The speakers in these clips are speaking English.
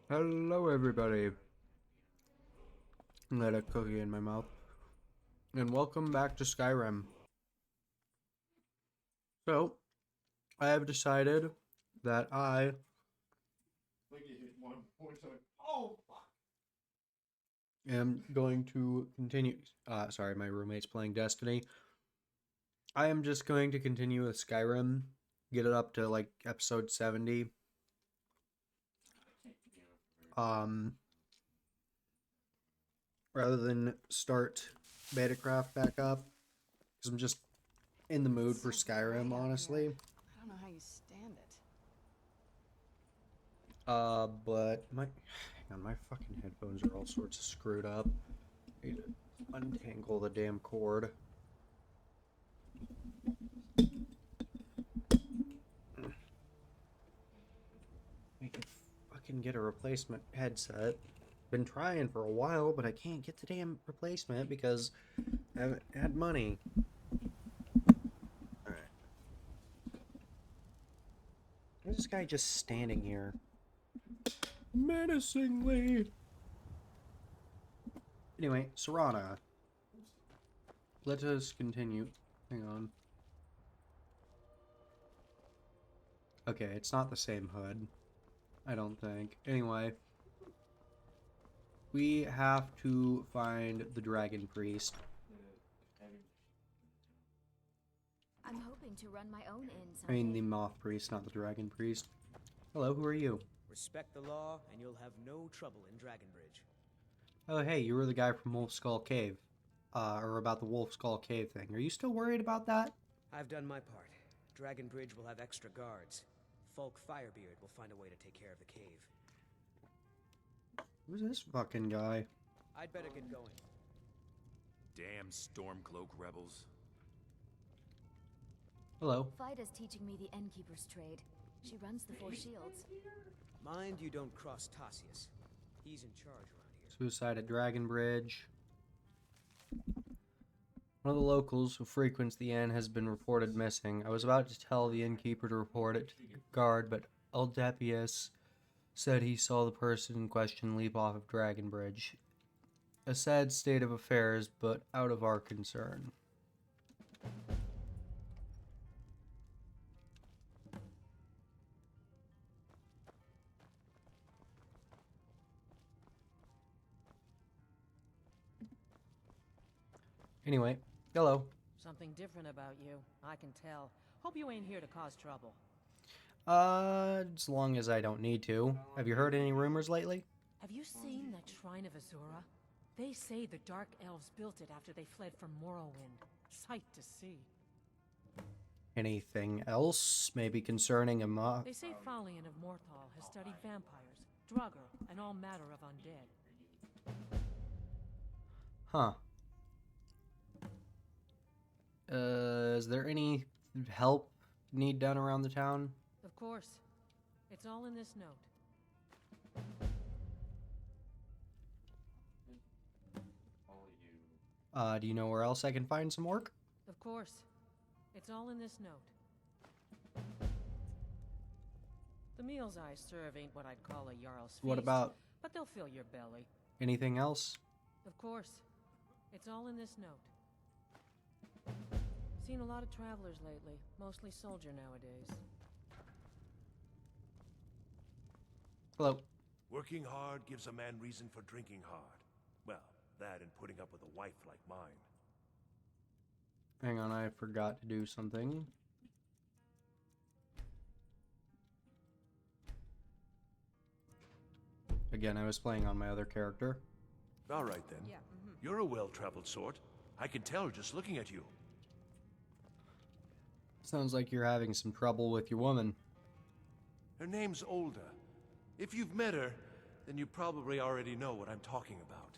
Hello, everybody. Let a cookie in my mouth. And welcome back to Skyrim. So, I have decided that I am going to continue. Sorry, my roommate's playing Destiny. I am just going to continue with Skyrim, get it up to like episode 70. Um, rather than start Betacraft back up, because I'm just in the mood for Skyrim, honestly. I don't know how you stand it. But hang on, my fucking headphones are all sorts of screwed up. I need to untangle the damn cord. I can fucking get a replacement headset. Been trying for a while, but I can't get the damn replacement because I haven't had money. Alright. Why is this guy just standing here? Menacingly! Anyway, Serana. Let us continue. Hang on. Okay, it's not the same hood. I don't think. Anyway. We have to find the Dragon Priest. I'm hoping to run my own inn I someday. mean the Moth Priest, not the Dragon Priest. Hello, who are you? Respect the law, and you'll have no trouble in Dragonbridge. Oh, hey, you were the guy from Wolf Skull Cave. Or about the Wolf Skull Cave thing. Are you still worried about that? I've done my part. Dragonbridge will have extra guards. Folk Firebeard will find a way to take care of the cave. Who's this fucking guy? I'd better get going. Damn Stormcloak rebels. Hello. Fida's teaching me the innkeeper's trade. She runs the Four Shields. Mind you don't cross Tassius. He's in charge around here. Suicide at Dragon Bridge. One of the locals who frequents the inn has been reported missing. I was about to tell the innkeeper to report it to the guard, but Eldepius said he saw the person in question leap off of Dragon Bridge. A sad state of affairs, but out of our concern. Anyway, hello. Something different about you, I can tell. Hope you ain't here to cause trouble. As long as I don't need to. Have you heard any rumors lately? Have you seen that Shrine of Azura? They say the Dark Elves built it after they fled from Morrowind. Sight to see. Anything else? Maybe concerning a They say Falion of Morthal has studied vampires, Draugr, and all matter of undead. Huh. Is there any help need done around the town? Of course. It's all in this note. Do you know where else I can find some work? Of course. It's all in this note. The meals I serve ain't what I'd call a Jarl's feast. What about But they'll fill your belly. anything else? Of course. It's all in this note. Seen a lot of travelers lately, mostly soldier nowadays. Hello. Working hard gives a man reason for drinking hard. Well, that and putting up with a wife like mine. Hang on, I forgot to do something. Again, I was playing on my other character. All right then. Yeah, You're a well-traveled sort. I can tell just looking at you. Sounds like you're having some trouble with your woman. Her name's Olda. If you've met her, then you probably already know what I'm talking about.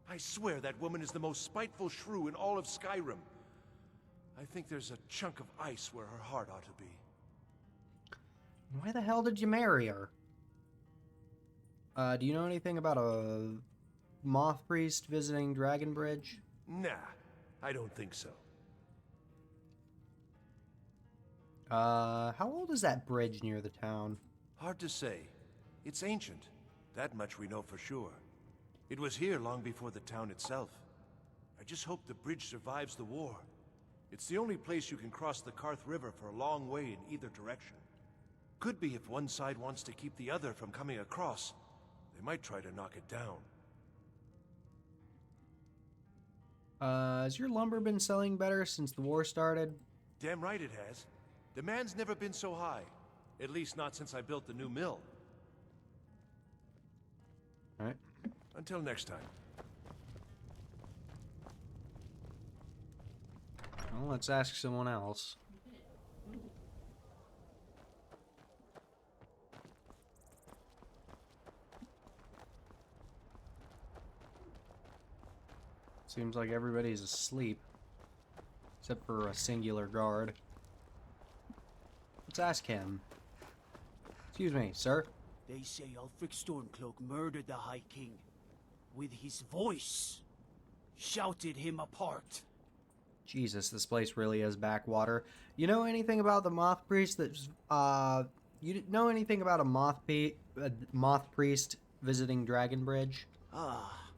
I swear that woman is the most spiteful shrew in all of Skyrim. I think there's a chunk of ice where her heart ought to be. Why the hell did you marry her? Do you know anything about a moth priest visiting Dragon Bridge? Nah, I don't think so. How old is that bridge near the town? Hard to say. It's ancient. That much we know for sure. It was here long before the town itself. I just hope the bridge survives the war. It's the only place you can cross the Karth River for a long way in either direction. Could be if one side wants to keep the other from coming across. They might try to knock it down. Has your lumber been selling better since the war started? Damn right it has. Demand's never been so high. At least not since I built the new mill. Alright. Until next time. Well, let's ask someone else. Seems like everybody's asleep. Except for a singular guard. Let's ask him. Excuse me, sir? They say Ulfric Stormcloak murdered the High King. With his voice. Shouted him apart. Jesus, this place really is backwater. You know anything about the Moth Priest that's, you know anything about a Moth Priest visiting Dragonbridge? Ah.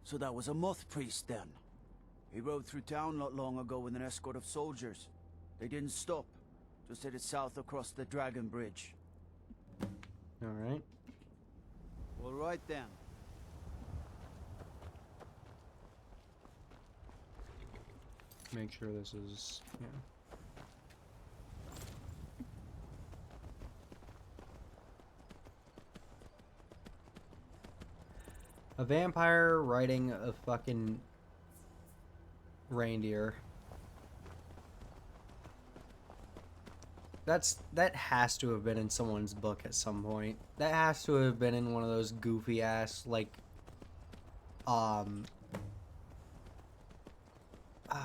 So that was a Moth Priest then. He rode through town not long ago with an escort of soldiers. They didn't stop. Just headed south across the Dragon Bridge. Alright. All right then. Make sure this is, yeah. A vampire riding a fucking reindeer. That has to have been in someone's book at some point. That has to have been in one of those goofy ass like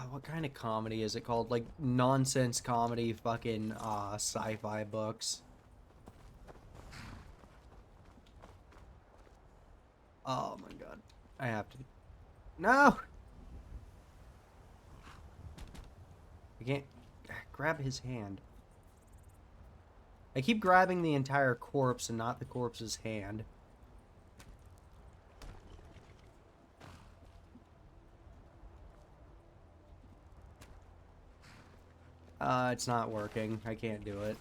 what kind of comedy is it called? Like nonsense comedy fucking sci-fi books. Oh my god. I have to. No! I can't grab his hand. I keep grabbing the entire corpse and not the corpse's hand. It's not working. I can't do it.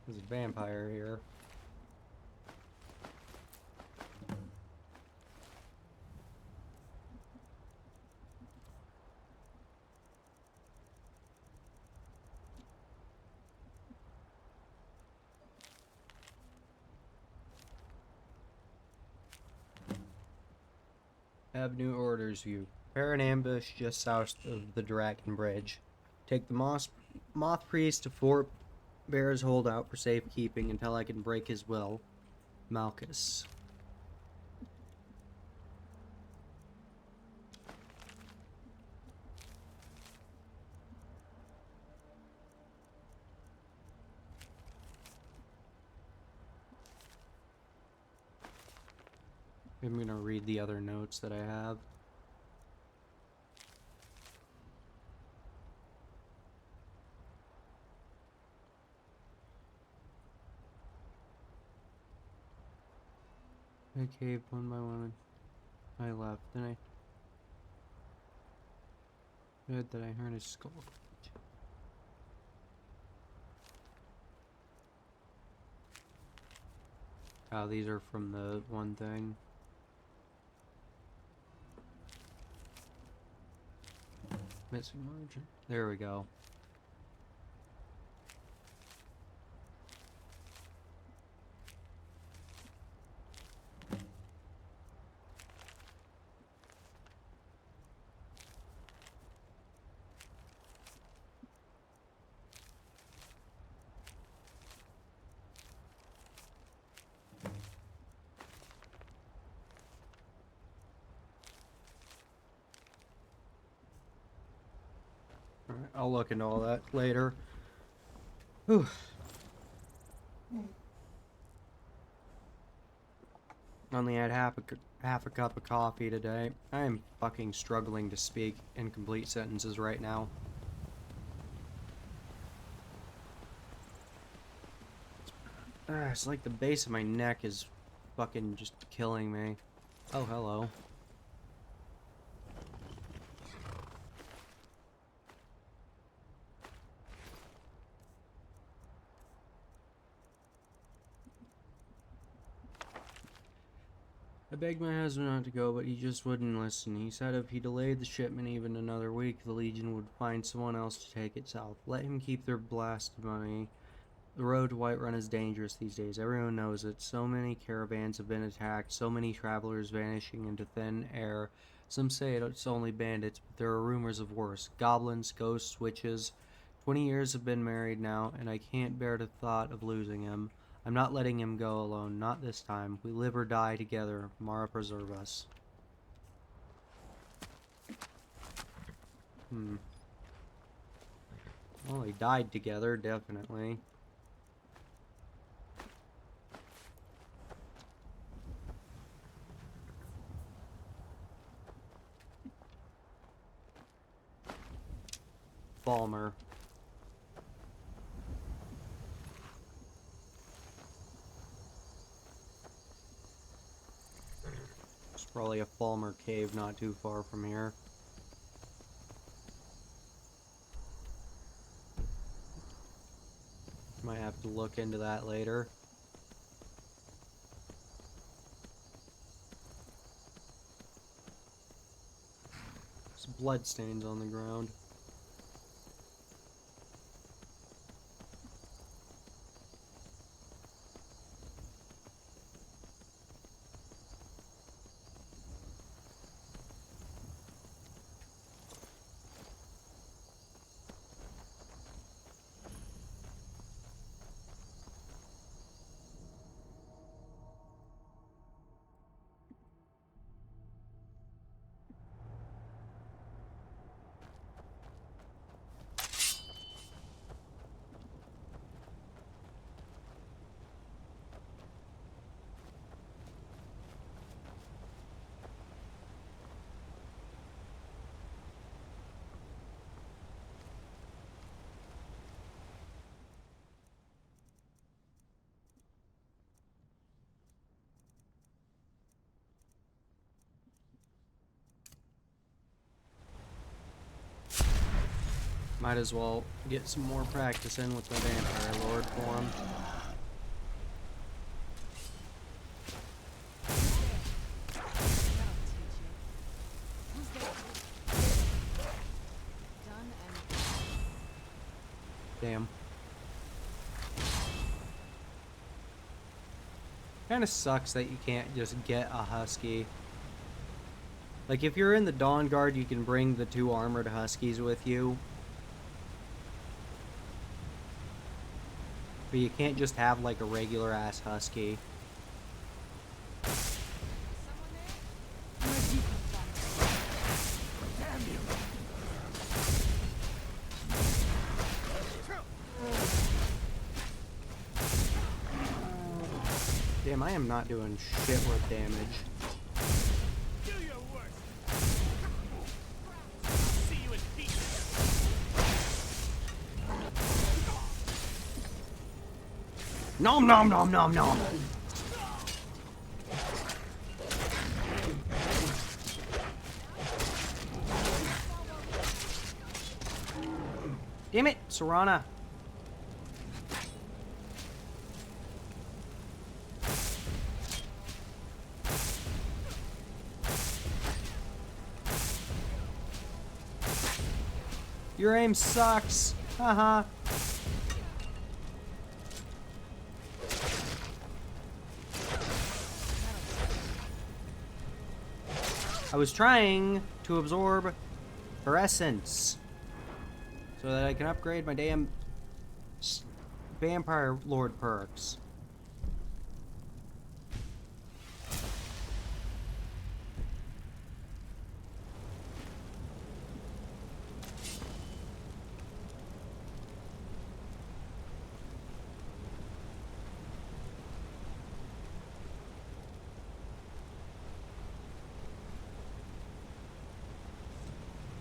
There's a vampire here. Have new orders view. Prepare an ambush just south of the Dragon Bridge. Take the Moth Priest to Fort Bear's holdout for safekeeping until I can break his will. Malchus. I'm gonna read the other notes that I have. I caved one by one. I left. Then I heard that I heard his skull. Oh, these are from the one thing. Missing margin. There we go. Alright, I'll look into all that later. Whew. Only had half a cup of coffee today. I am fucking struggling to speak in complete sentences right now. It's like the base of my neck is fucking just killing me. Oh, hello. I begged my husband not to go, but he just wouldn't listen. He said if he delayed the shipment even another week, the Legion would find someone else to take it south. Let him keep their blasted money. The road to Whiterun is dangerous these days. Everyone knows it. So many caravans have been attacked, so many travelers vanishing into thin air. Some say it's only bandits, but there are rumors of worse. Goblins, ghosts, witches. 20 years have been married now, and I can't bear the thought of losing him. I'm not letting him go alone, not this time. We live or die together. Mara preserve us. Well, they died together, definitely. Falmer. There's probably a Falmer cave not too far from here. Might have to look into that later. There's bloodstains on the ground. Might as well get some more practice in with the Vampire Lord form. Damn. Kinda sucks that you can't just get a Husky. Like, if you're in the Dawn Guard, you can bring the 2 armored Huskies with you. But you can't just have, like, a regular-ass Husky. Damn, I am not doing shit worth damage. Do your worst. See you in pieces. Nom nom nom nom nom! Damn it, Serana! Your aim sucks! Haha! I was trying to absorb her essence so that I can upgrade my damn Vampire Lord perks.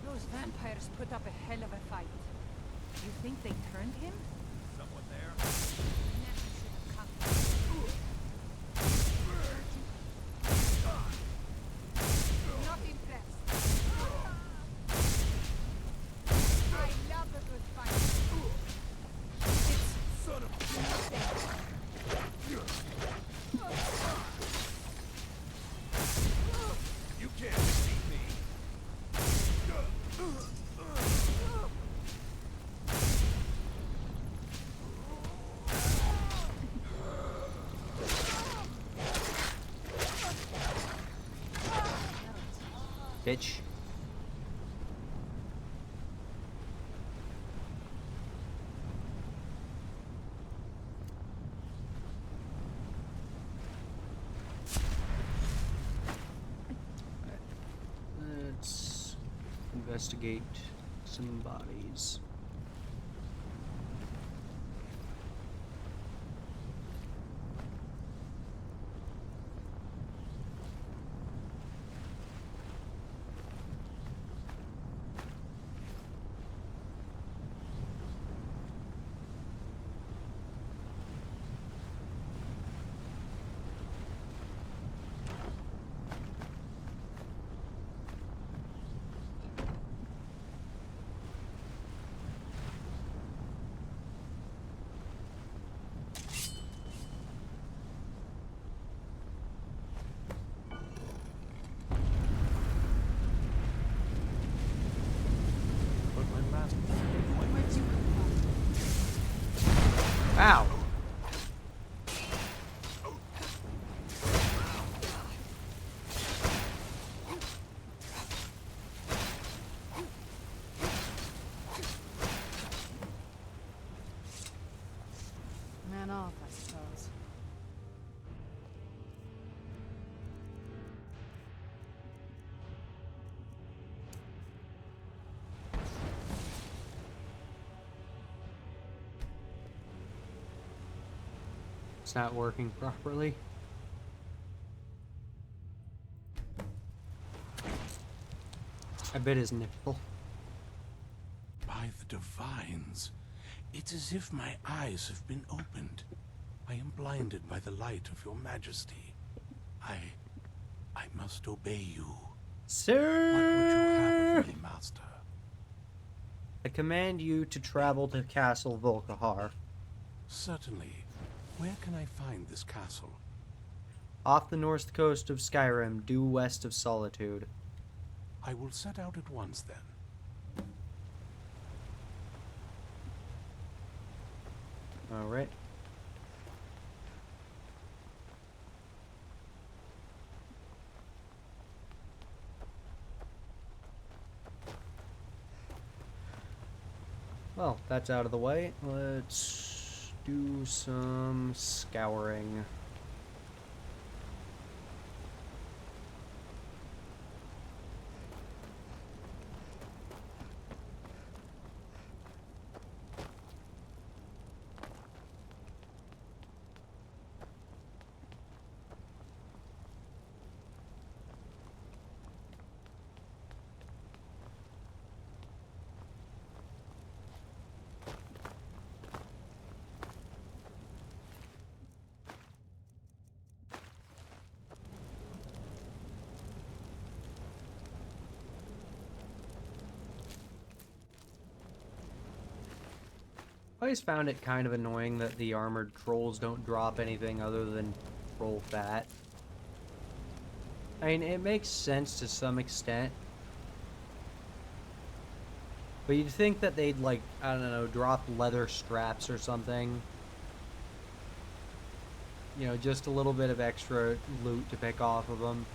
Those vampires put up a hell of a fight. You think they turned him? Someone there? Never should have come. bitch. Let's investigate some bodies. But my master... Ow! Man off, I suppose. It's not working properly. I bit his nipple. By the divines, it's as if my eyes have been opened. I am blinded by the light of your majesty. I must obey you. Sir! What would you have of me, master? I command you to travel to Castle Volkihar. Certainly. Where can I find this castle? Off the north coast of Skyrim, due west of Solitude. I will set out at once then. Alright. Well, that's out of the way. Let's do some scouring. I always found it kind of annoying that the armored trolls don't drop anything other than troll fat. I mean, it makes sense to some extent. But you'd think that they'd, like, I don't know, drop leather straps or something. You know, just a little bit of extra loot to pick off of them.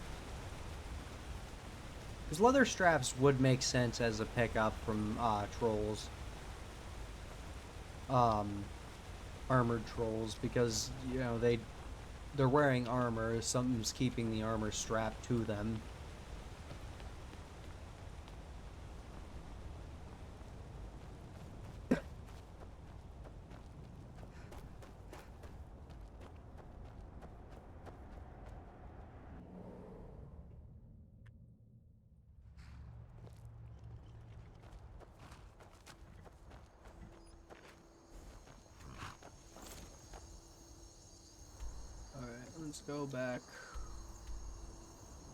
Because leather straps would make sense as a pickup from trolls. Armored trolls, because, you know, they're wearing armor, something's keeping the armor strapped to them. Let's go back.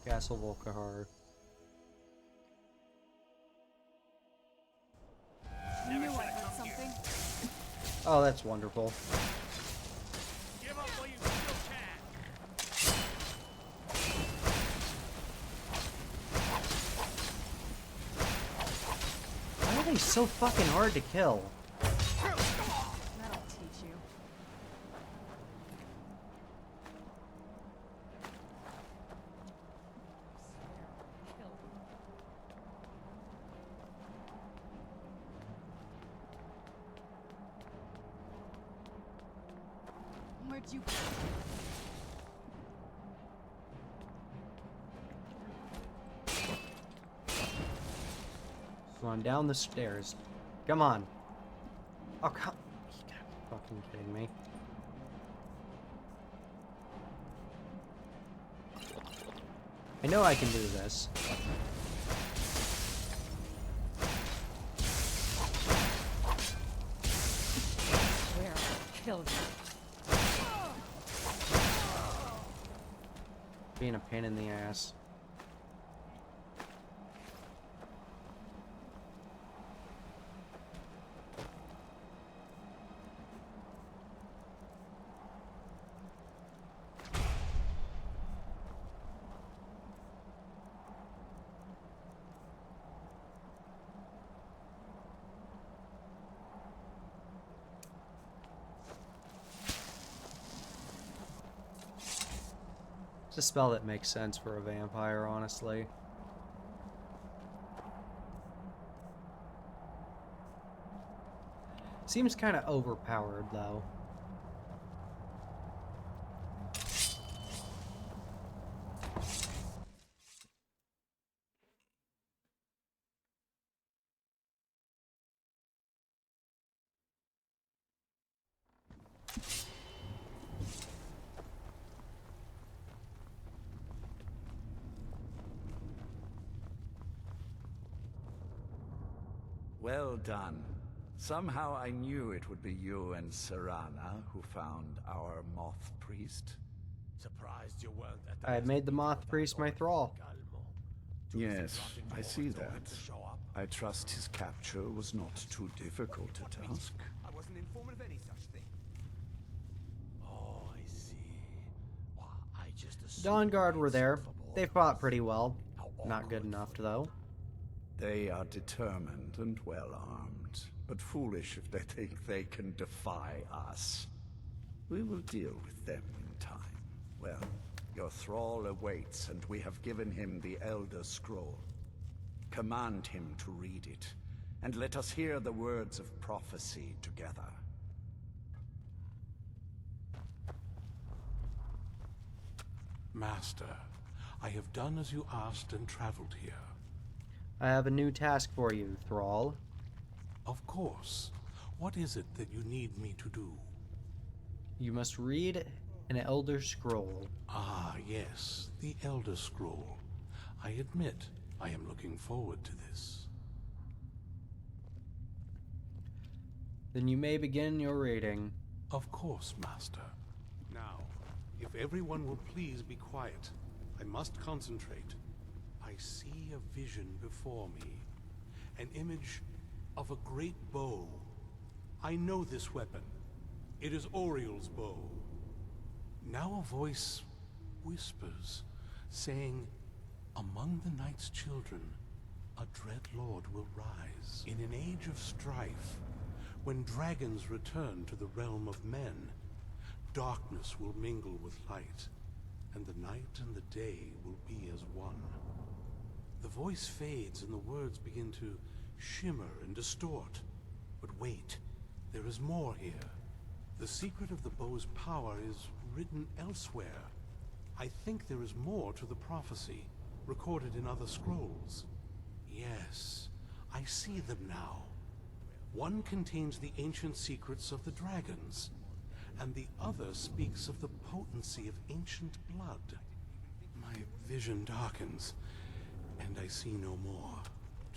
Castle Volkihar. I knew I heard something. Oh, that's wonderful. Give up while you still can. Why are they so fucking hard to kill? That'll teach you. Kill. towards you. Come on, down the stairs. Come on. Oh, come. You gotta be fucking kidding me. I know I can do this. Where I killed you. Being a pain in the ass. It's a spell that makes sense for a vampire, honestly. Seems kind of overpowered, though. Well done. Somehow I knew it would be you and Serana who found our moth priest. Surprised you weren't at the I had made the moth priest my thrall. Yes, I see that. I trust his capture was not too difficult a task. I wasn't informed of any such thing. Oh, I see. Well, I just assumed Dawn Guard were there. insufferable They odors. fought pretty well. How Not good awkward enough, for though. They are determined and well armed, but foolish if they think they can defy us. We will deal with them in time. Well, your thrall awaits, and we have given him the Elder Scroll. Command him to read it, and let us hear the words of prophecy together. Master, I have done as you asked and traveled here. I have a new task for you, thrall. Of course. What is it that you need me to do? You must read an Elder Scroll. Ah, yes, the Elder Scroll. I admit, I am looking forward to this. Then you may begin your reading. Of course, Master. Now, if everyone will please be quiet, I must concentrate. I see a vision before me, an image of a great bow. I know this weapon. It is Oriel's bow. Now a voice whispers, saying, among the night's children, a dread lord will rise. In an age of strife, when dragons return to the realm of men, darkness will mingle with light, and the night and the day will be as one. The voice fades and the words begin to shimmer and distort. But wait, there is more here. The secret of the bow's power is written elsewhere. I think there is more to the prophecy, recorded in other scrolls. Yes, I see them now. One contains the ancient secrets of the dragons, and the other speaks of the potency of ancient blood. My vision darkens, and I see no more.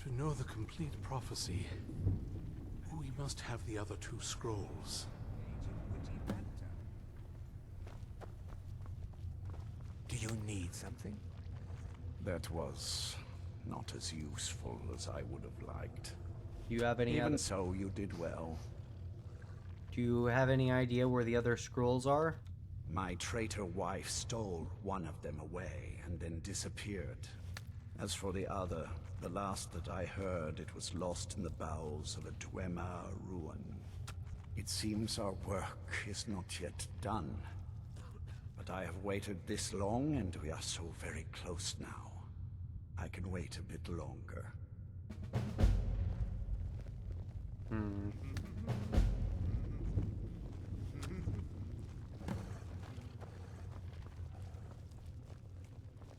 To know the complete prophecy, we must have the other two scrolls. Do you need something? That was not as useful as I would have liked. Do you have any Even other... so, you did well. Do you have any idea where the other scrolls are? My traitor wife stole one of them away and then disappeared. As for the other, the last that I heard, it was lost in the bowels of a Dwemer ruin. It seems our work is not yet done. But I have waited this long, and we are so very close now. I can wait a bit longer.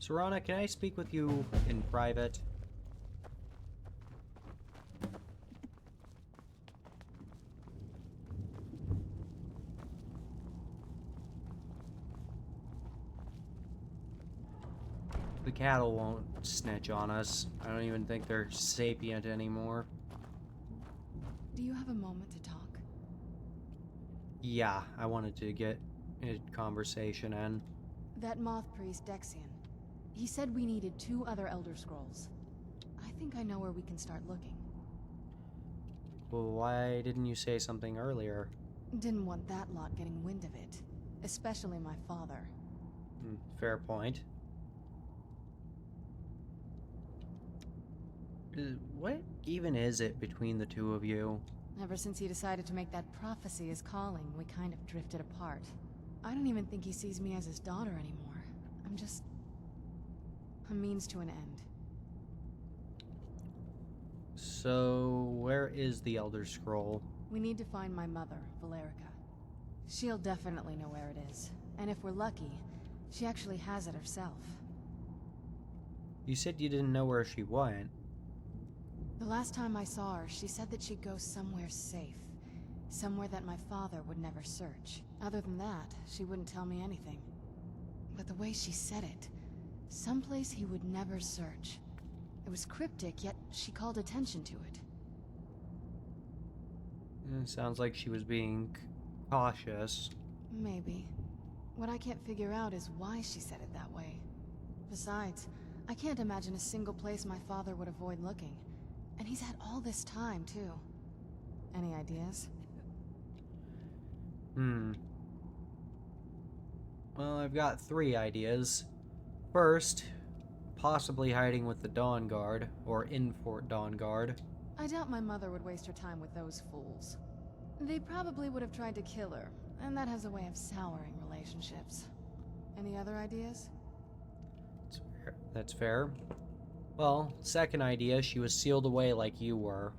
Serana, can I speak with you in private? The cattle won't snitch on us. I don't even think they're sapient anymore. Do you have a moment to talk? Yeah, I wanted to get a conversation in. That moth priest, Dexian. He said we needed 2 other Elder Scrolls. I think I know where we can start looking. Well, why didn't you say something earlier? Didn't want that lot getting wind of it. Especially my father. Fair point. What even is it between the two of you? Ever since he decided to make that prophecy his calling, we kind of drifted apart. I don't even think he sees me as his daughter anymore. I'm just a means to an end. So, where is the Elder Scroll? We need to find my mother, Valerica. She'll definitely know where it is. And if we're lucky, she actually has it herself. You said you didn't know where she went. The last time I saw her, she said that she'd go somewhere safe. Somewhere that my father would never search. Other than that, she wouldn't tell me anything. But the way she said it, someplace he would never search. It was cryptic, yet she called attention to it. Sounds like she was being cautious. Maybe. What I can't figure out is why she said it that way. Besides, I can't imagine a single place my father would avoid looking. And he's had all this time, too. Any ideas? Well, I've got 3 ideas. First, possibly hiding with the Dawn Guard, or in Fort Dawn Guard. I doubt my mother would waste her time with those fools. They probably would have tried to kill her, and that has a way of souring relationships. Any other ideas? That's fair. Well, second idea, she was sealed away like you were.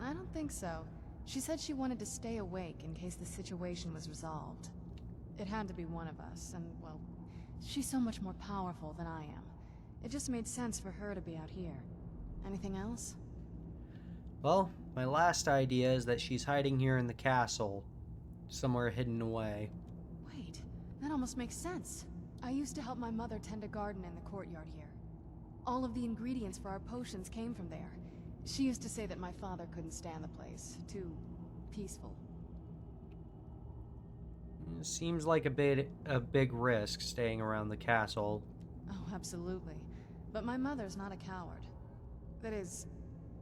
I don't think so. She said she wanted to stay awake in case the situation was resolved. It had to be one of us, and, well, she's so much more powerful than I am. It just made sense for her to be out here. Anything else? Well, my last idea is that she's hiding here in the castle, somewhere hidden away. Wait, that almost makes sense. I used to help my mother tend a garden in the courtyard here. All of the ingredients for our potions came from there. She used to say that my father couldn't stand the place. Too peaceful. Seems like a big risk staying around the castle. Oh, absolutely. But my mother's not a coward. That is,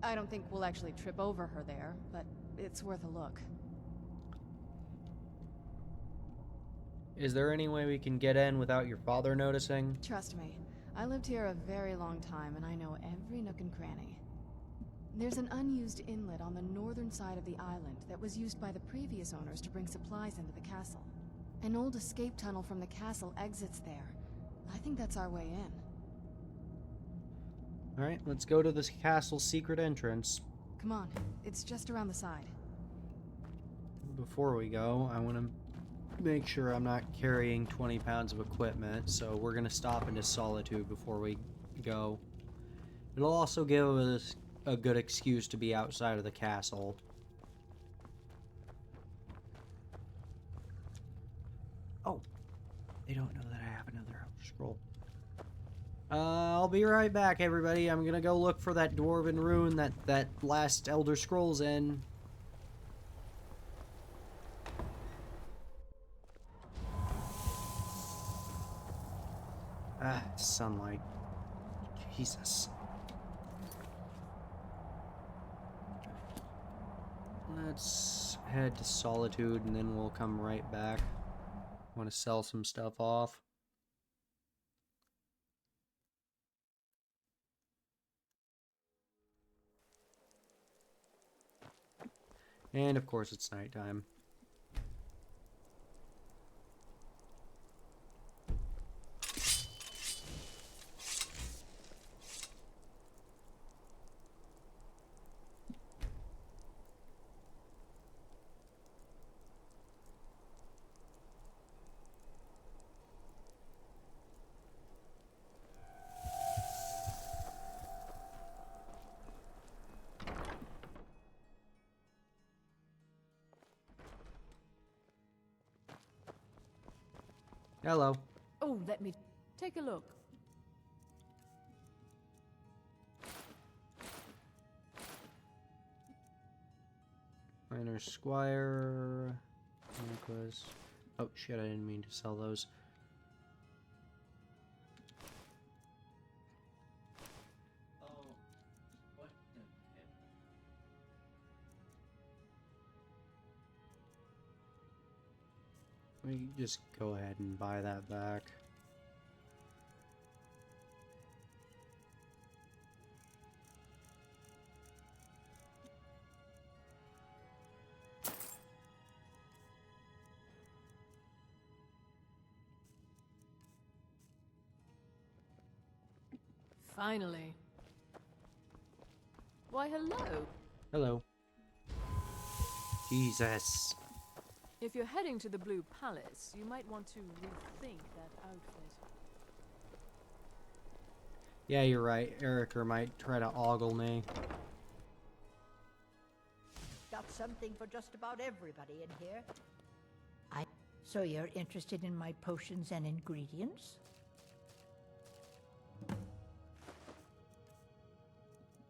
I don't think we'll actually trip over her there, but it's worth a look. Is there any way we can get in without your father noticing? Trust me, I lived here a very long time and I know every nook and cranny. There's an unused inlet on the northern side of the island that was used by the previous owners to bring supplies into the castle. An old escape tunnel from the castle exits there. I think that's our way in. Alright, let's go to this castle's secret entrance. Come on, it's just around the side. Before we go, I want to make sure I'm not carrying 20 pounds of equipment, so we're going to stop into Solitude before we go. It'll also give us a good excuse to be outside of the castle. Oh, they don't know that I have another Elder Scroll. I'll be right back, everybody. I'm gonna go look for that Dwarven rune that last Elder Scroll's in. Sunlight. Jesus. Let's head to Solitude and then we'll come right back. Want to sell some stuff off. And of course it's nighttime. Hello. Oh, let me take a look. Minor Squire. Necklace. Oh shit, I didn't mean to sell those. We just go ahead and buy that back. Finally. Why, hello. Hello. Jesus. If you're heading to the Blue Palace, you might want to rethink that outfit. Yeah, you're right. Erica might try to ogle me. Got something for just about everybody in here. So you're interested in my potions and ingredients?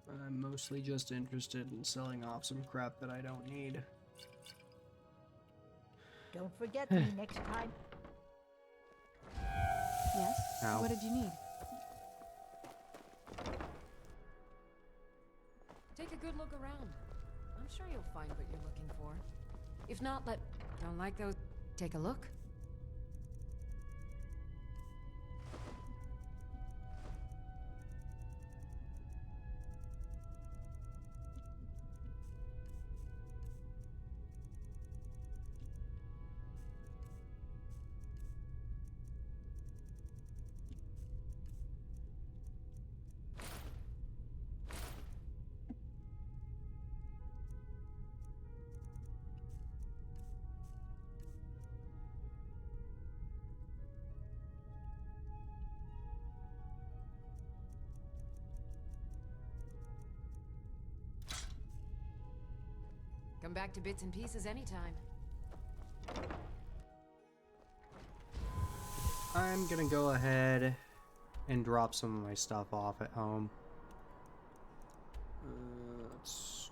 I'm mostly just interested in selling off some crap that I don't need. Don't forget me next time. Yes? Ow. What did you need? Take a good look around. I'm sure you'll find what you're looking for. If not, don't like those. Take a look. Come back to bits and pieces anytime. I'm gonna go ahead and drop some of my stuff off at home. Let's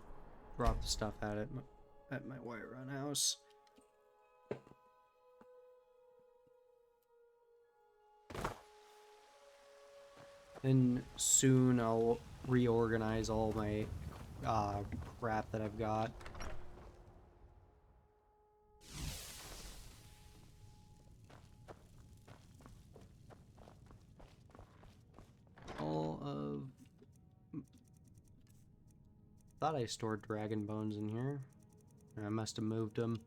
drop the stuff at my Whiterun house. And soon I'll reorganize all my crap that I've got. All of... Thought I stored dragon bones in here. I must have moved them.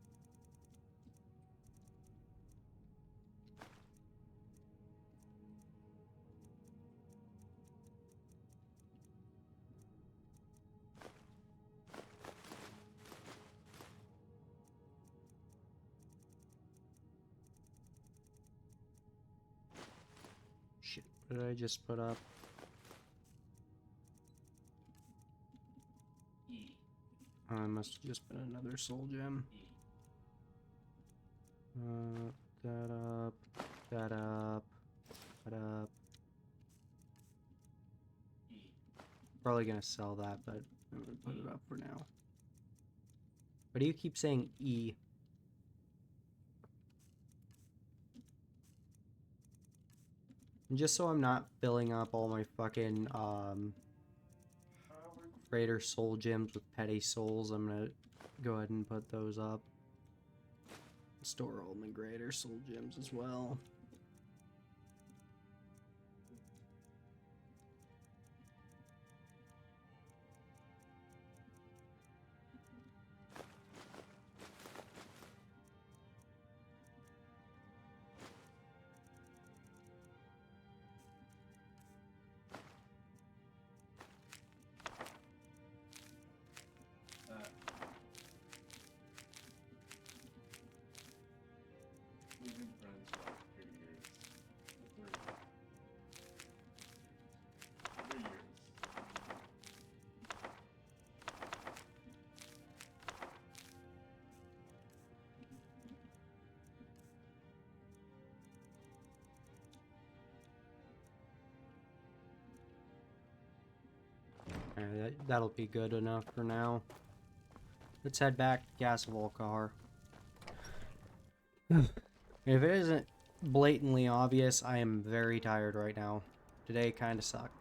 Shit, what did I just put up? I must have just been another soul gem. That up, that up, that up. Probably gonna sell that, but I'm gonna put it up for now. Why do you keep saying E? And just so I'm not filling up all my fucking greater soul gems with petty souls, I'm gonna go ahead and put those up. Store all my greater soul gems as well. that'll be good enough for now. Let's head back to Castle Volkar. If it isn't blatantly obvious, I am very tired right now. Today kind of sucked.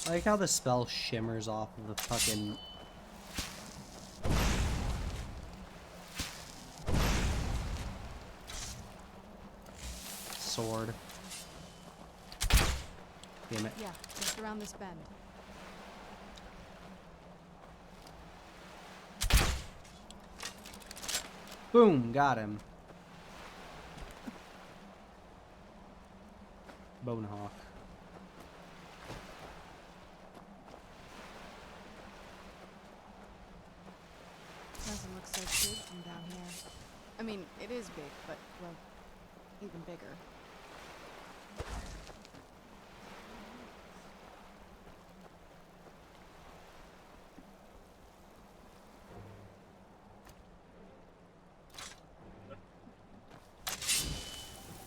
I like how the spell shimmers off of the fucking sword. Damn it. Yeah, just around this bend. Boom, got him. Bonehawk. Doesn't look so big from down here. I mean, it is big, but, well, even bigger.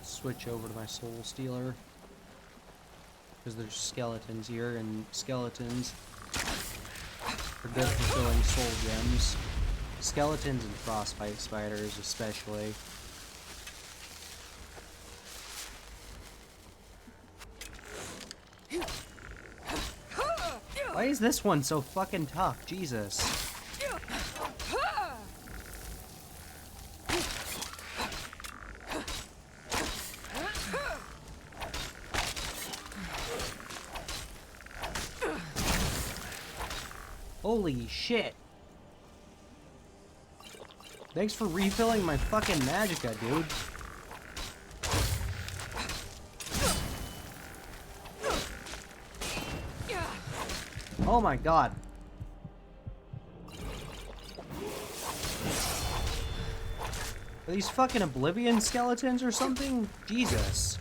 Switch over to my Soul Stealer. Because there's skeletons here, and skeletons are good for filling soul gems. Skeletons and frostbite spiders especially. Why is this one so fucking tough? Jesus. Holy shit. Thanks for refilling my fucking magicka, dude. Oh my god. Are these fucking Oblivion skeletons or something? Jesus.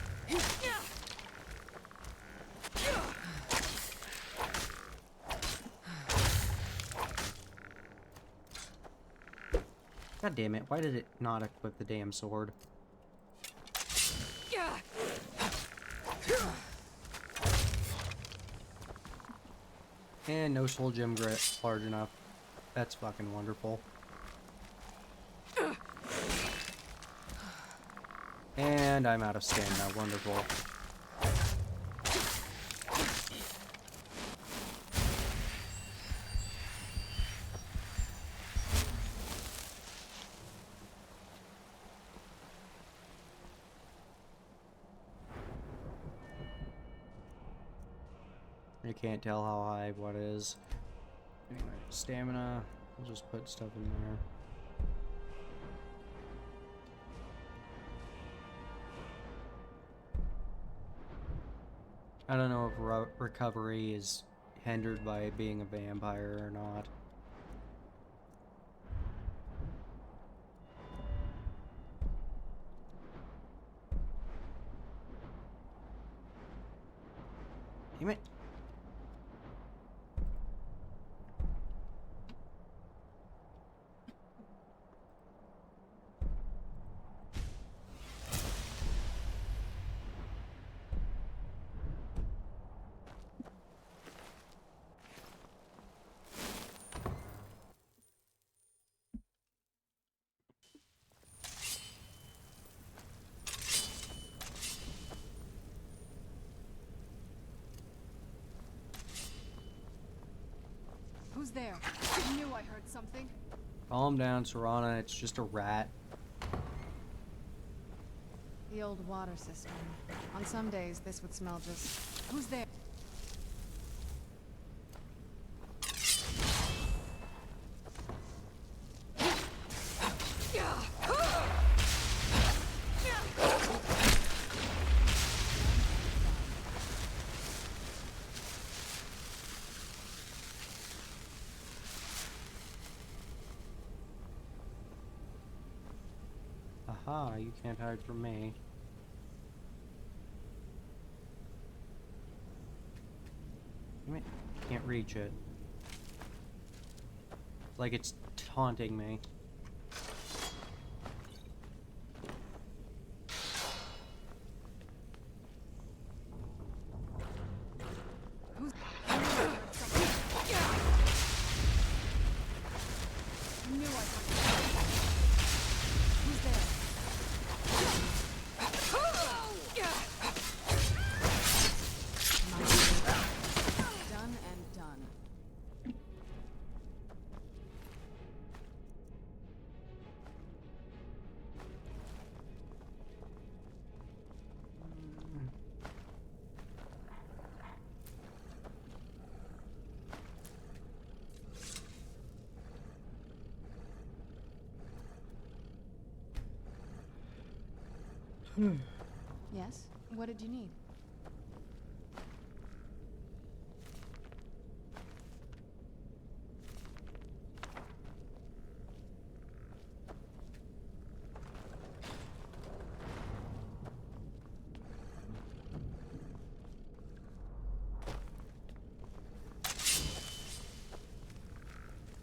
God damn it, why did it not equip the damn sword? And no soul gem grit large enough. That's fucking wonderful. And I'm out of stamina, wonderful. I can't tell how high what is. Anyway, stamina. We'll just put stuff in there. I don't know if recovery is hindered by being a vampire or not. Damn it. Who's there? I knew I heard something. Calm down, Serana. It's just a rat. The old water system. On some days, this would smell just... Who's there? Aha, you can't hide from me. Damn it. reach it. Like it's taunting me. Done and done. Yes? What did you need?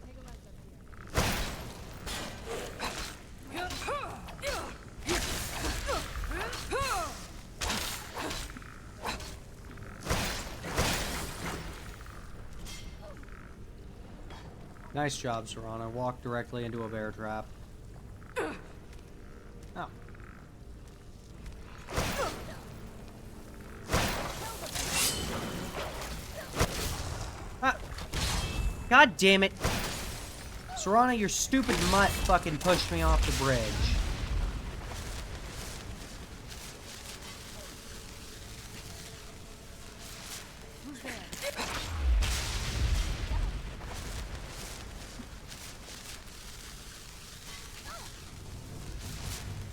Take a left up here. Nice job, Serana. Walk directly into a bear trap. Oh. Ah. God damn it. Serana, your stupid mutt fucking pushed me off the bridge.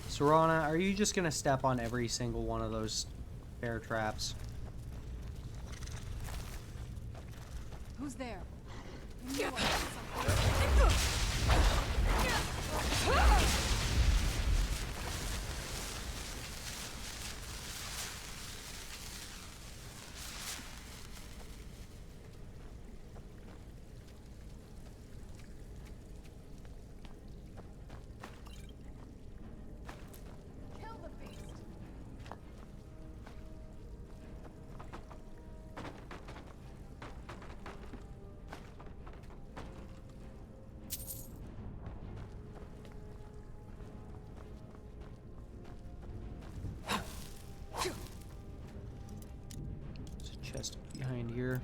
Serana, are you just gonna step on every single one of those bear traps? Who's there? Chest behind here.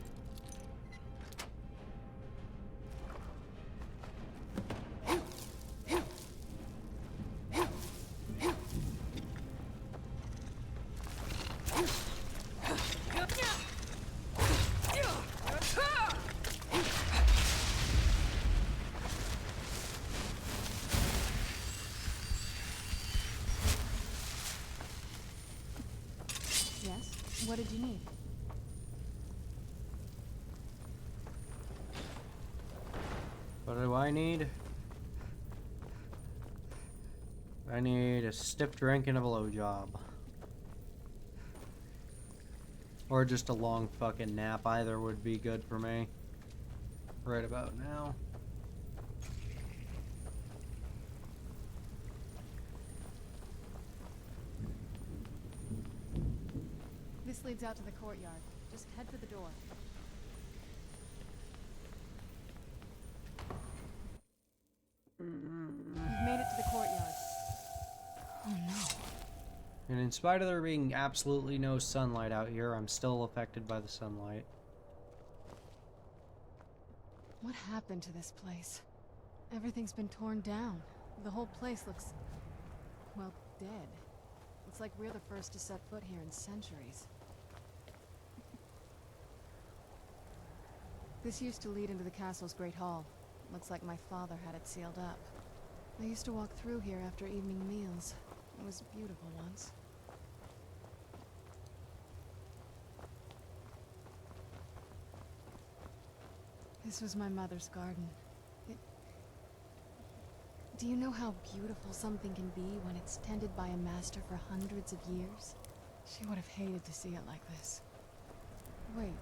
Yes? What did you need? What do I need? I need a stiff drink and a blowjob. Or just a long fucking nap. Either would be good for me. Right about now. This leads out to the courtyard. Just head for the door. You've made it to the courtyard. Oh no. And in spite of there being absolutely no sunlight out here, I'm still affected by the sunlight. What happened to this place? Everything's been torn down. The whole place looks, well, dead. It's like we're the first to set foot here in centuries. This used to lead into the castle's great hall. Looks like my father had it sealed up. I used to walk through here after evening meals. It was beautiful once. This was my mother's garden. Do you know how beautiful something can be when it's tended by a master for hundreds of years? She would have hated to see it like this. Wait.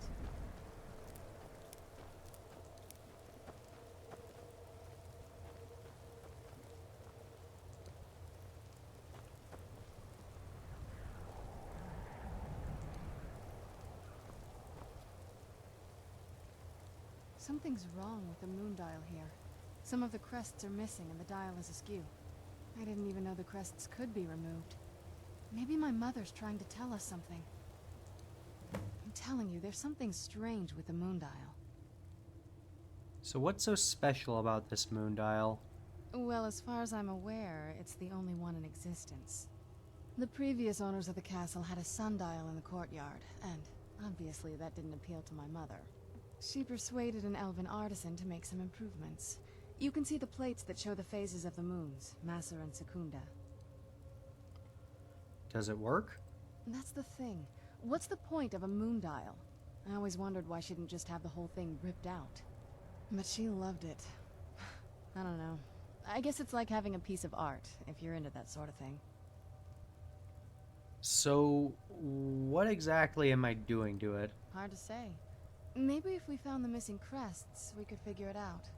Something's wrong with the moon dial here. Some of the crests are missing and the dial is askew. I didn't even know the crests could be removed. Maybe my mother's trying to tell us something. I'm telling you, there's something strange with the moon dial. So what's so special about this moon dial? Well, as far as I'm aware, it's the only one in existence. The previous owners of the castle had a sundial in the courtyard, and obviously that didn't appeal to my mother. She persuaded an elven artisan to make some improvements. You can see the plates that show the phases of the moons, Maser and Secunda. Does it work? That's the thing. What's the point of a moon dial? I always wondered why she didn't just have the whole thing ripped out. But she loved it. I don't know. I guess it's like having a piece of art, if you're into that sort of thing. So, what exactly am I doing to it? Hard to say. Maybe if we found the missing crests, we could figure it out.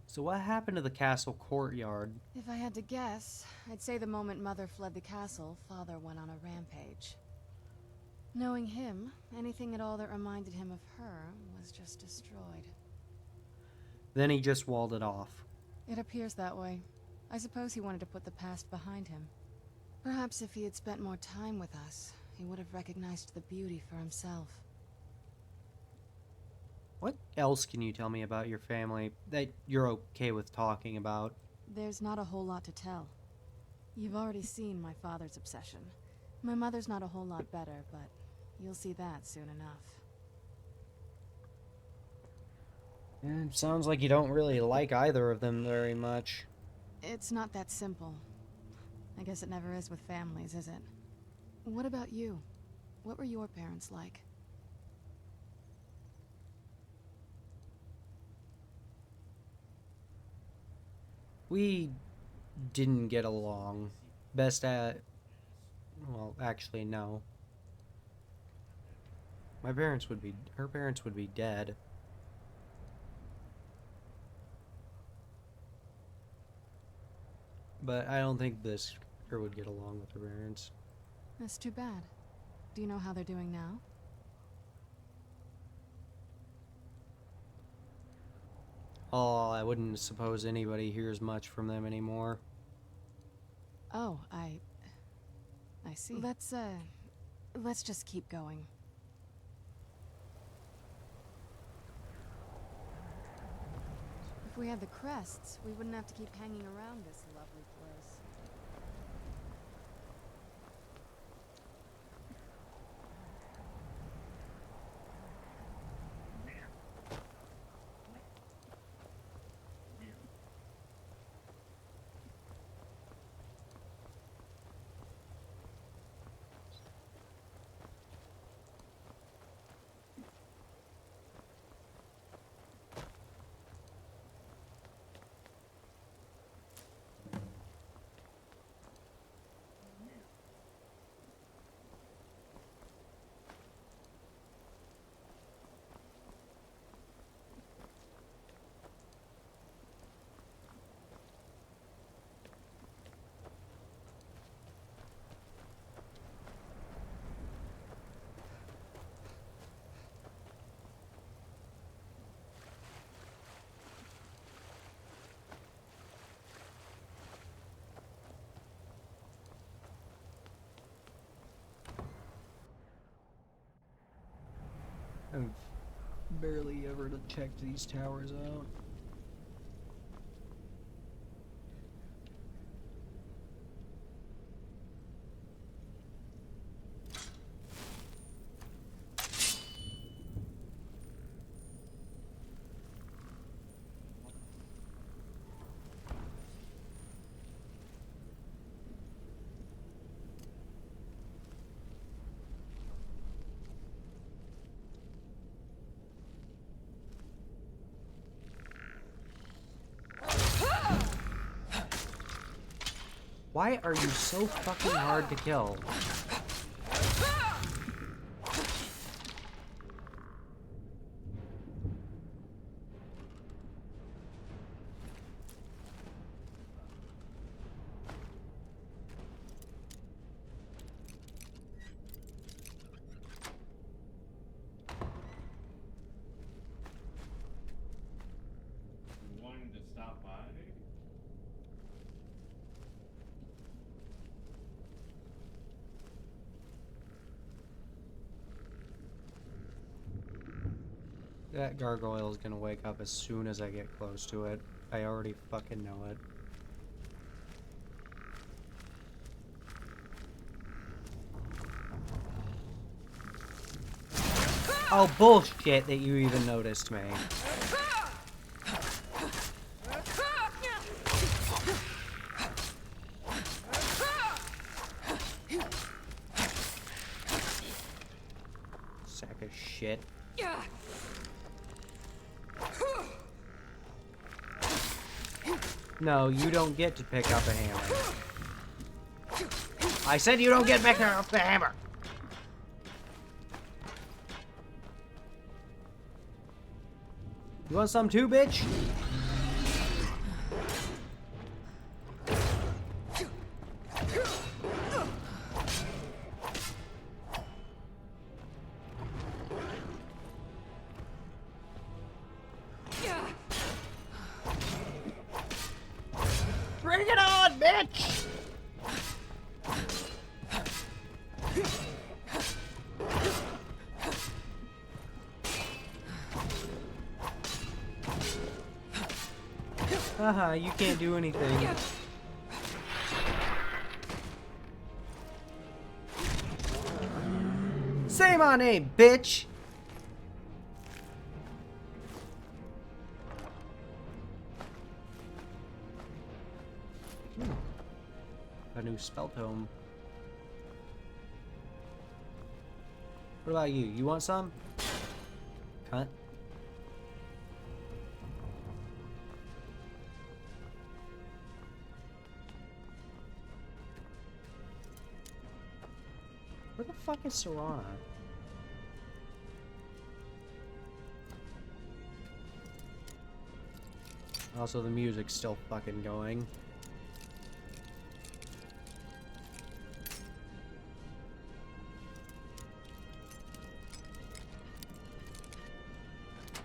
So what happened to the castle courtyard? If I had to guess, I'd say the moment Mother fled the castle, Father went on a rampage. Knowing him, anything at all that reminded him of her was just destroyed. Then he just walled it off. It appears that way. I suppose he wanted to put the past behind him. Perhaps if he had spent more time with us, he would have recognized the beauty for himself. What else can you tell me about your family that you're okay with talking about? There's not a whole lot to tell. You've already seen my father's obsession. My mother's not a whole lot better, but you'll see that soon enough. It sounds like you don't really like either of them very much. It's not that simple. I guess it never is with families, is it? What about you? What were your parents like? We didn't get along. Best at... Well, actually, no. Her parents would be dead. But I don't think this her would get along with her parents. That's too bad. Do you know how they're doing now? Oh, I wouldn't suppose anybody hears much from them anymore. Oh, I see. Let's just keep going. If we had the crests, we wouldn't have to keep hanging around this lovely place. I've barely ever checked these towers out. Why are you so fucking hard to kill? That gargoyle is gonna wake up as soon as I get close to it. I already fucking know it. Oh, bullshit that you even noticed me. Sack of shit. No, you don't get to pick up a hammer. I said you don't get to pick up the hammer! You want some too, bitch? Bring it on, bitch! Haha, you can't do anything. Say my name, bitch! A new spell tome. What about you? You want some? Cunt. Where the fuck is Serana? Also, the music's still fucking going.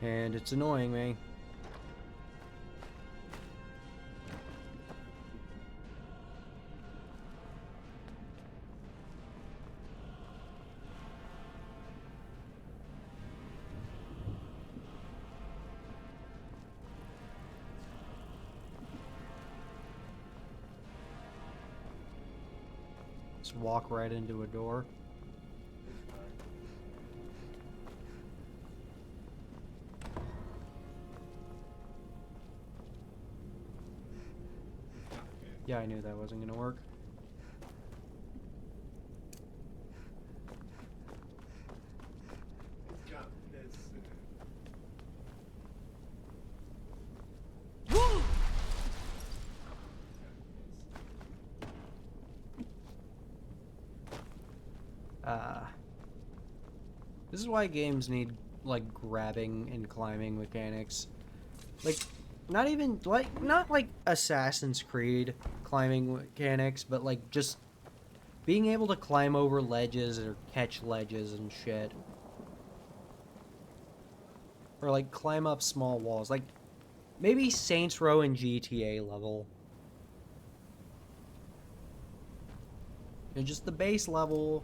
And it's annoying me. Just walk right into a door. Yeah, I knew that wasn't gonna work. This is why games need, like, grabbing and climbing mechanics. Like, not even, like, not like Assassin's Creed climbing mechanics, but, like, just being able to climb over ledges or catch ledges and shit. Or, like, climb up small walls. Like, maybe Saints Row and GTA level. You know, just the base level.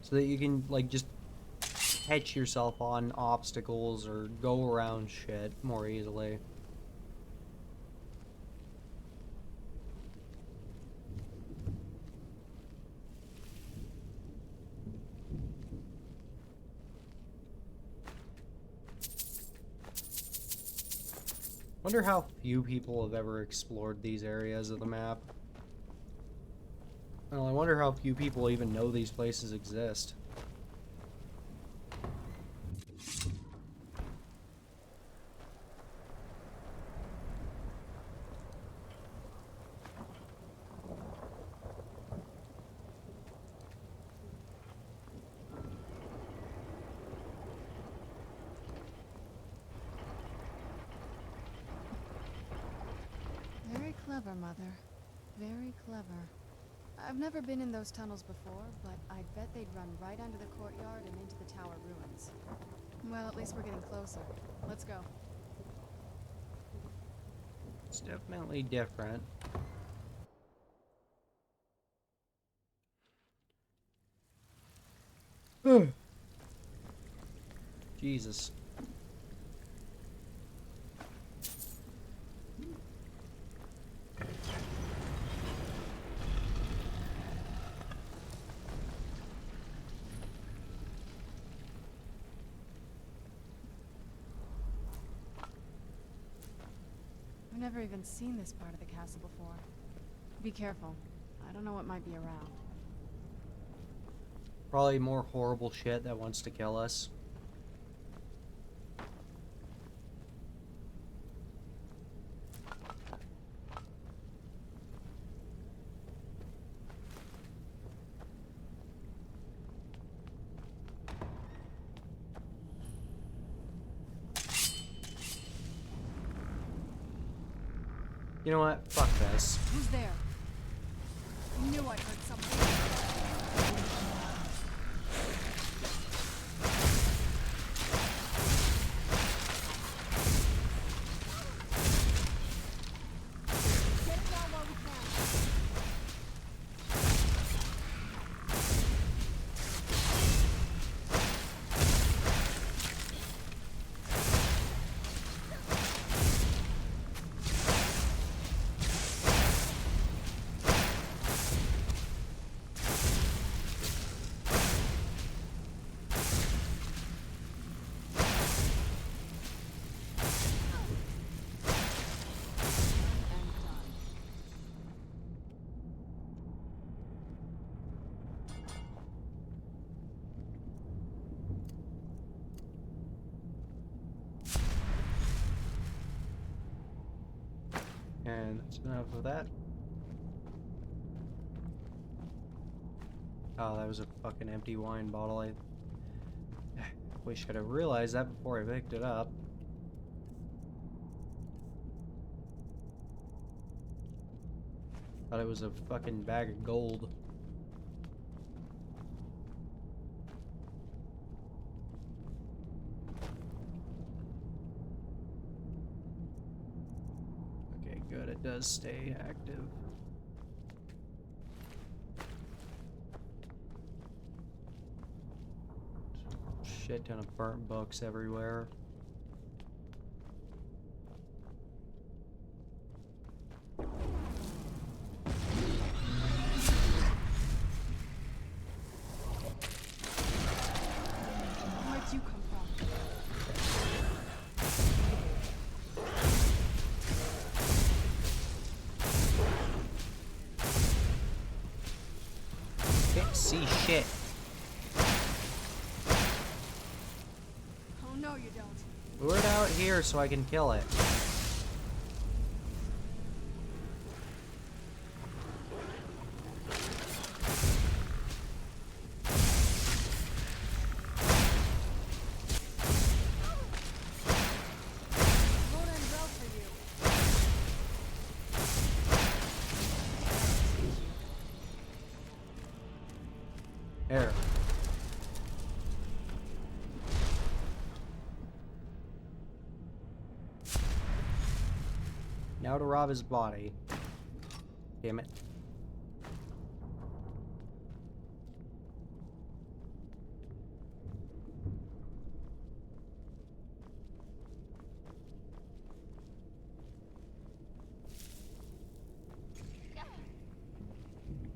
So that you can, like, just catch yourself on obstacles or go around shit more easily. Wonder how few people have ever explored these areas of the map. Well, I wonder how few people even know these places exist. Very clever, Mother. Very clever. I've never been in those tunnels before, but I'd bet they'd run right under the courtyard and into the tower ruins. Well, at least we're getting closer. Let's go. It's definitely different. Jesus. I've never even seen this part of the castle before. Be careful. I don't know what might be around. Probably more horrible shit that wants to kill us. You know what? Fuck this. Who's there? I knew I heard something. Get it down while we can. And that's enough of that. Oh, that was a fucking empty wine bottle. I wish I'd have realized that before I picked it up. Thought it was a fucking bag of gold. Okay, good. It does stay active. Shit ton of burnt books everywhere. Where'd you come from? Can't see shit. Oh no, you don't. Lure it out here so I can kill it. Won't end well for you. There. Now to rob his body. Damn it.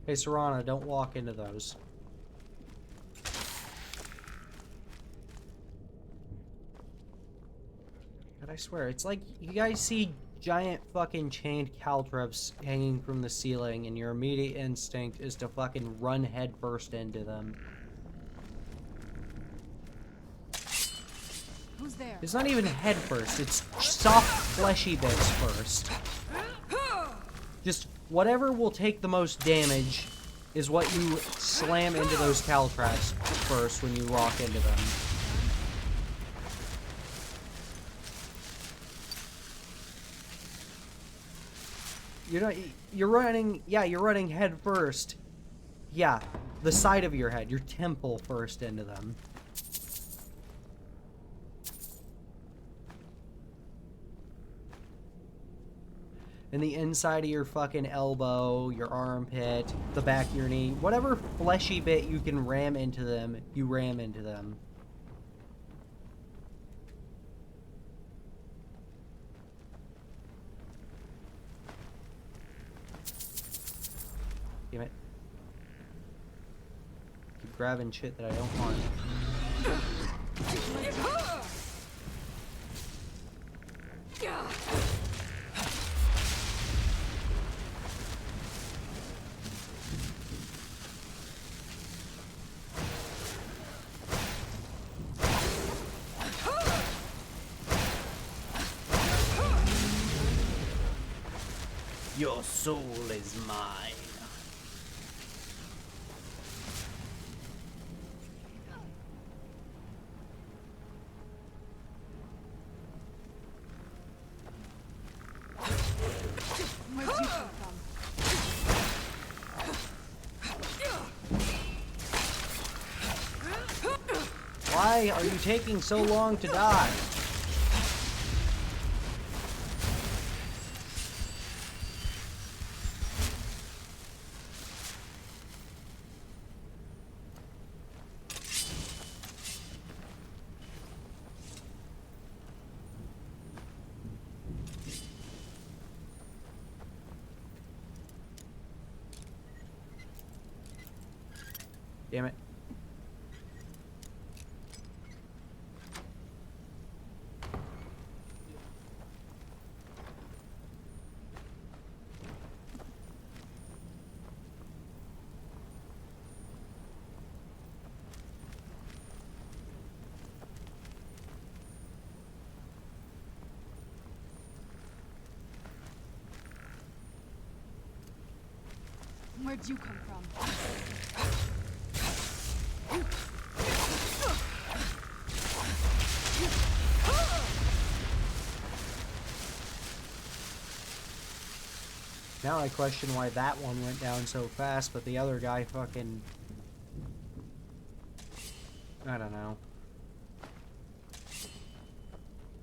Hey, Serana, don't walk into those. God, I swear, it's like you guys see giant fucking chained caltrops hanging from the ceiling and your immediate instinct is to fucking run headfirst into them. Who's there? It's not even headfirst, it's soft fleshy bits first. Just whatever will take the most damage is what you slam into those caltrops first when you walk into them. You know, you're running, yeah, you're running head first. Yeah, the side of your head, your temple first into them. in the inside of your fucking elbow, your armpit, the back of your knee, whatever fleshy bit you can ram into them, you ram into them. Damn it. Keep grabbing shit that I don't want. Your soul is mine. Where'd you come from? Why are you taking so long to die? Damn it. Where'd you come from? Now I question why that one went down so fast, but the other guy fucking... I don't know.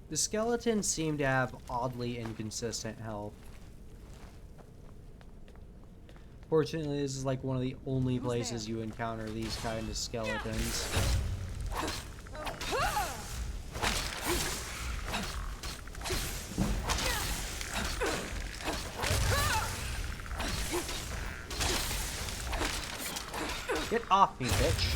The skeletons seem to have oddly inconsistent health. Fortunately, this is like one of the only places you encounter these kind of skeletons. Get off me, bitch.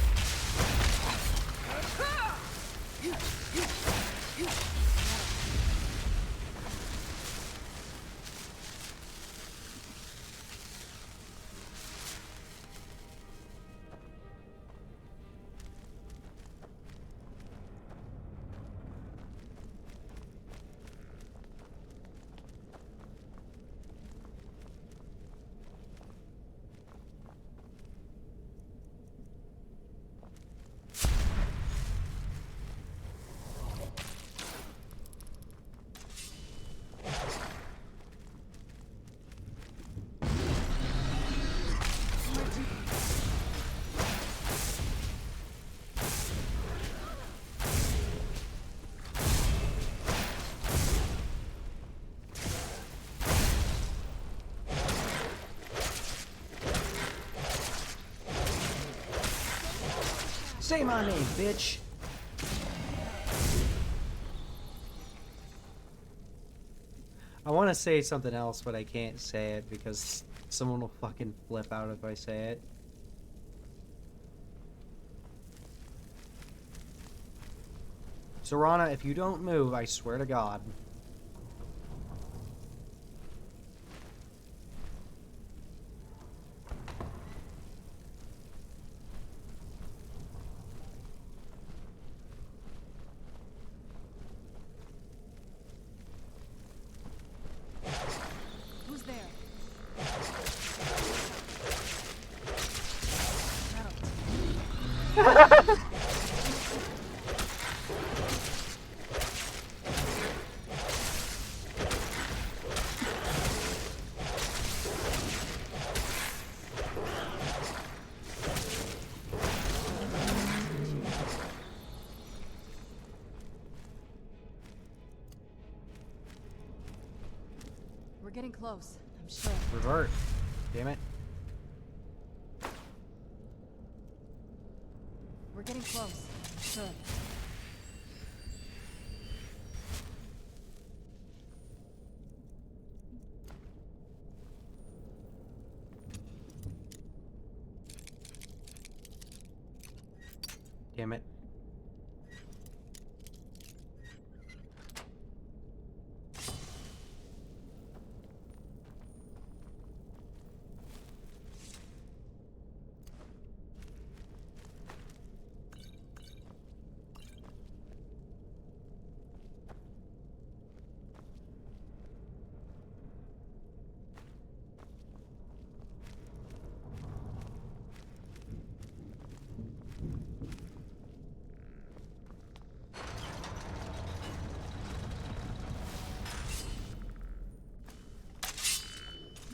Say my name, bitch. I want to say something else, but I can't say it because someone will fucking flip out if I say it. Serana, if you don't move, I swear to God. Who's there? We're getting close, I'm sure. Revert. Damn it. We're getting close, I'm sure. Damn it.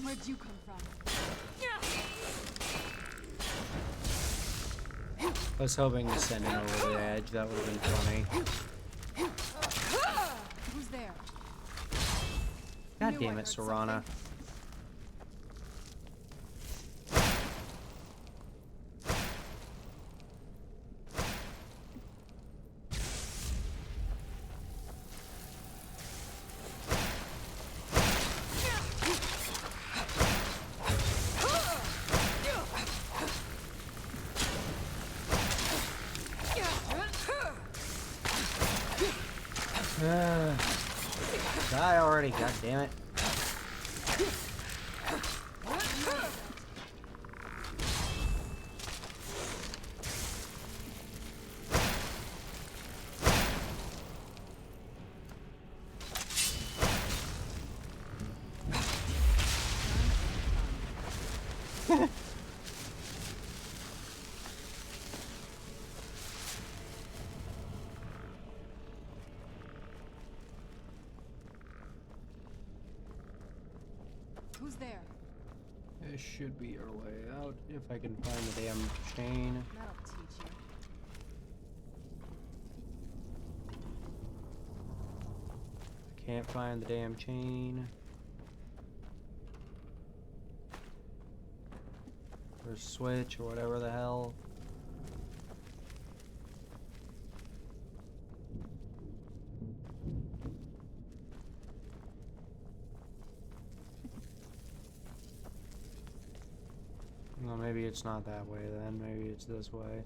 Where'd you come from? I was hoping to send him over the edge. That would have been funny. Who's there? God Knew I damn it, heard Serana. Die already, god damn it. Who's there? This should be our way out if I can find the damn chain. That'll teach you. Can't find the damn chain. Or switch or whatever the hell. Well, maybe it's not that way then. Maybe it's this way.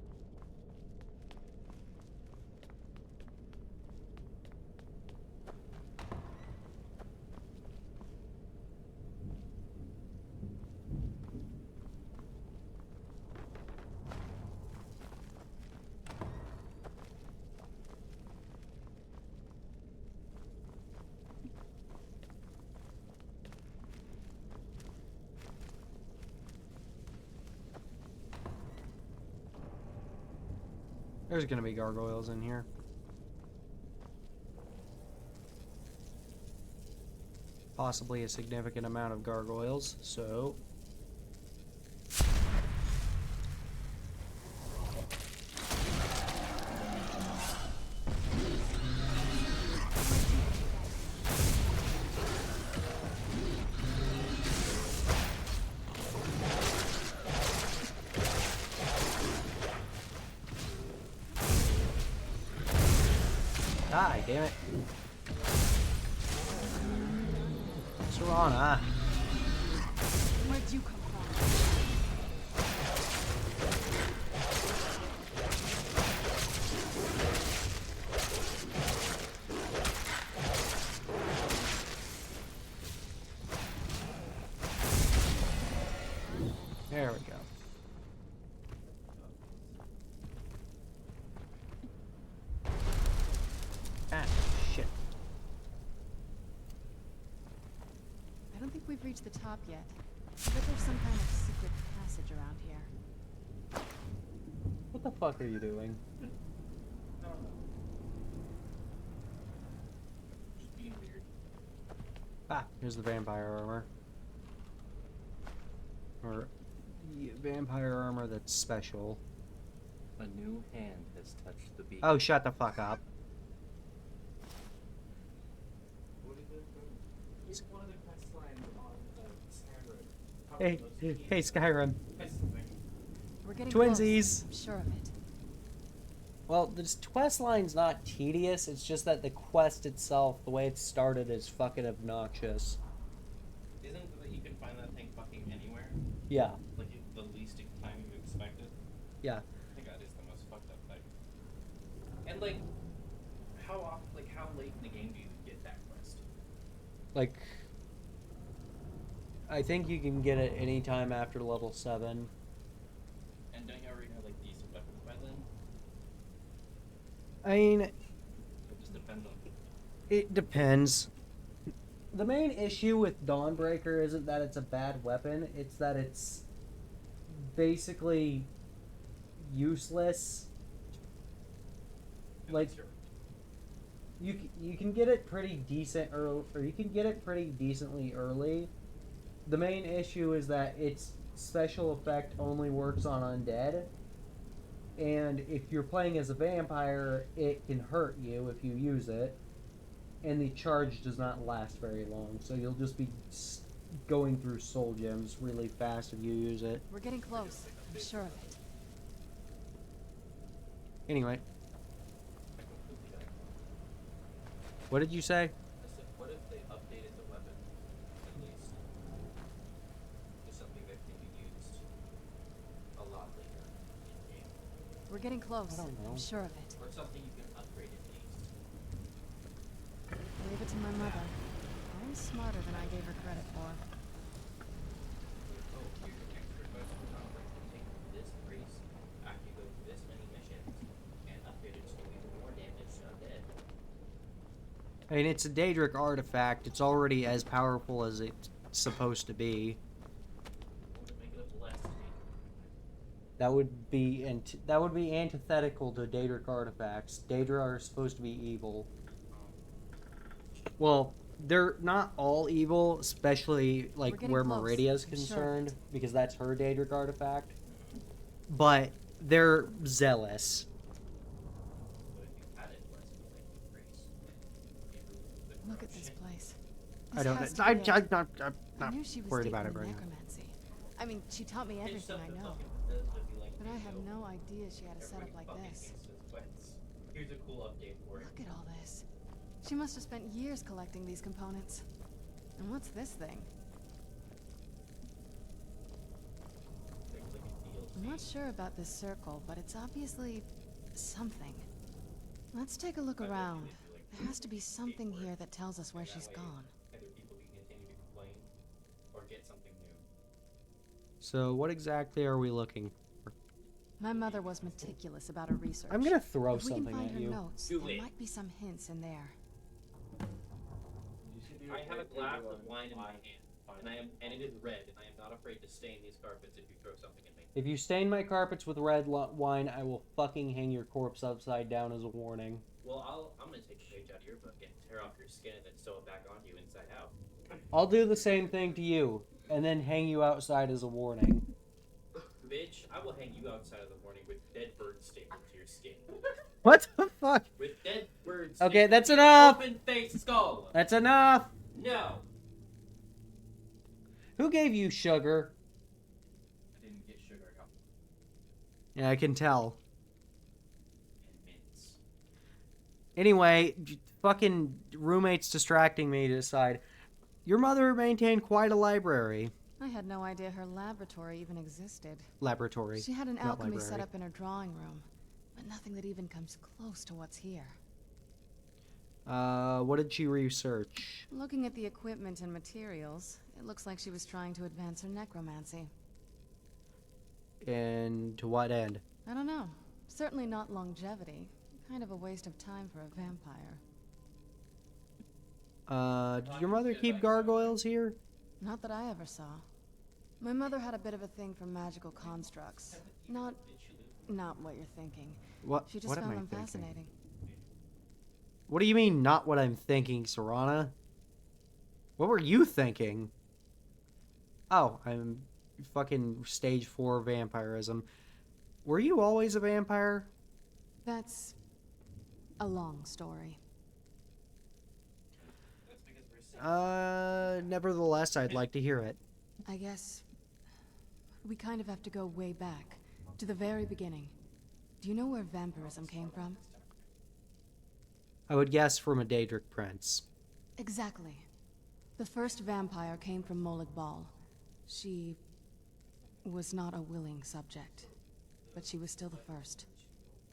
There's gonna be gargoyles in here. Possibly a significant amount of gargoyles, so... Die, damn it. Serana. Where'd you come from? There we go. Ah, shit. I don't think we've reached the top yet. I bet there's some kind of secret passage around here. What the fuck are you doing? Ah, here's the vampire armor. Or the vampire armor that's special. A new hand has touched the beat. Oh, shut the fuck up. It's one of the quest lines Hey, hey, Skyrim. We're getting Twinsies. close. I'm sure of it. Well, this quest line's not tedious, it's just that the quest itself, the way it's started, is fucking obnoxious. Isn't it that you can find that thing fucking anywhere? Yeah. Like the least time you expect it? Yeah. I think that is the most fucked up thing. And like, how late in the game do you get that quest? Like, I think you can get it anytime after level 7. And don't you already have like decent weapons by then? I mean, It just depends on. it depends. The main issue with Dawnbreaker isn't that it's a bad weapon, it's that it's basically useless. Like, you can get it pretty decent early, or you can get it pretty decently early. The main issue is that its special effect only works on undead, and if you're playing as a vampire, it can hurt you if you use it, and the charge does not last very long, so you'll just be going through soul gems really fast if you use it. We're getting close. I'm sure of it. Anyway. What did you say? I said, what if they updated the weapon, at least, to something that can be used a lot later in game? We're getting close. I don't know. I'm sure of it. Or something you can upgrade at least. Leave it to my mother. I'm smarter than I gave her credit for. Oh, here's an extra quest for Dawnbreaker. Take this priest after you go through this many missions and upgrade it to do even more damage to undead. I mean, it's a Daedric artifact. It's already as powerful as it's supposed to be. Make it less That would be antithetical to Daedric artifacts. Daedra are supposed to be evil. Well, they're not all evil, especially like where Meridia's concerned, because that's her Daedric artifact. But they're zealous. Look at this place. I don't. This has to I'm be it. not I knew she was worried deep about in it right now. necromancy. I mean, she taught me everything I know. But I had no idea she had a setup like this. Here's a cool update for it. Look at all this. She must have spent years collecting these components. And what's this thing? I'm not sure about this circle, but it's obviously something. Let's take a look around. There has to be something here that tells us where she's gone. Either people can continue to complain or get something new. So, what exactly are we looking for? My mother was meticulous about her research. I'm gonna throw if we something can find at her you. notes, Do there it. might be some hints in there. I have a glass of wine in my hand, and it is red, and I am not afraid to stain these carpets if you throw something at me. If you stain my carpets with red wine, I will fucking hang your corpse upside down as a warning. Well, I'm gonna take a page out of your book and tear off your skin and then sew it back onto you inside out. I'll do the same thing to you, and then hang you outside as a warning. Bitch, I will hang you outside of the morning with dead birds stapled to your skin. What the fuck? With dead birds. Okay, stapled that's to your enough. Open face skull. That's enough. No. Who gave you sugar? I didn't get sugar. I got Yeah, I can tell. mints. Anyway, fucking roommate's distracting me to decide. Your mother maintained quite a library. I had no idea her laboratory even existed. Laboratory. She had an not alchemy library. set up in her drawing room, but nothing that even comes close to what's here. What did she research? Looking at the equipment and materials, it looks like she was trying to advance her necromancy. And to what end? I don't know. Certainly not longevity. Kind of a waste of time for a vampire. Did your mother keep gargoyles here? Not that I ever saw. My mother had a bit of a thing for magical constructs. Not what you're thinking. What? She just What am found I them thinking? fascinating. What do you mean, not what I'm thinking, Serana? What were you thinking? Oh, I'm fucking stage 4 vampirism. Were you always a vampire? That's a long story. Nevertheless, I'd like to hear it. I guess We kind of have to go way back, to the very beginning. Do you know where vampirism came from? I would guess from a Daedric prince. Exactly. The first vampire came from Molag Bal. She was not a willing subject, but she was still the first.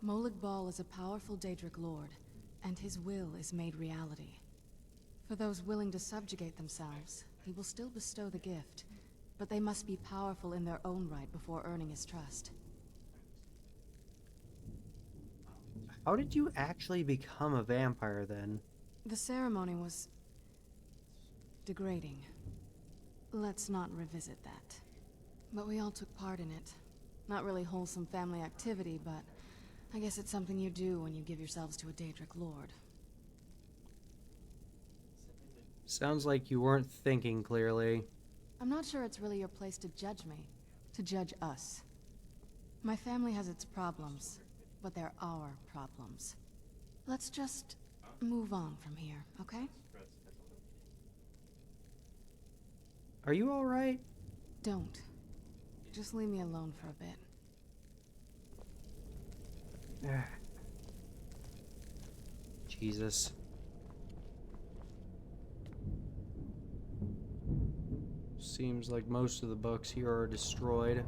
Molag Bal is a powerful Daedric lord, and his will is made reality. For those willing to subjugate themselves, he will still bestow the gift, but they must be powerful in their own right before earning his trust. How did you actually become a vampire then? The ceremony was degrading. Let's not revisit that. But we all took part in it. Not really wholesome family activity, but I guess it's something you do when you give yourselves to a Daedric lord. Sounds like you weren't thinking clearly. I'm not sure it's really your place to judge me, to judge us. My family has its problems, but they're our problems. Let's just move on from here, okay? Are you alright? Don't. Just leave me alone for a bit. Jesus. Seems like most of the books here are destroyed.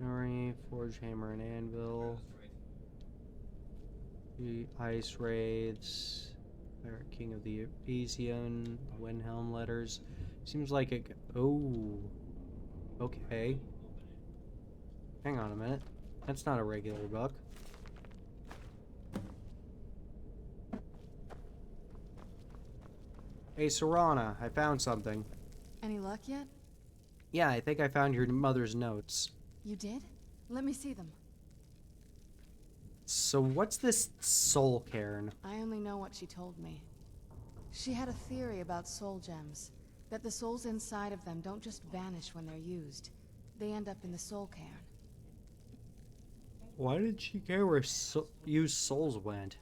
Nori, Forge Hammer and Anvil. The Ice Wraiths. Pirate King of the Elysian. Windhelm Letters. Seems like it. Oh. Okay. Hang on a minute. That's not a regular book. Hey, Serana, I found something. Any luck yet? Yeah, I think I found your mother's notes. You did? Let me see them. So what's this soul cairn? I only know what she told me. She had a theory about soul gems. That the souls inside of them don't just vanish when they're used. They end up in the soul cairn. Why did she care where used souls went?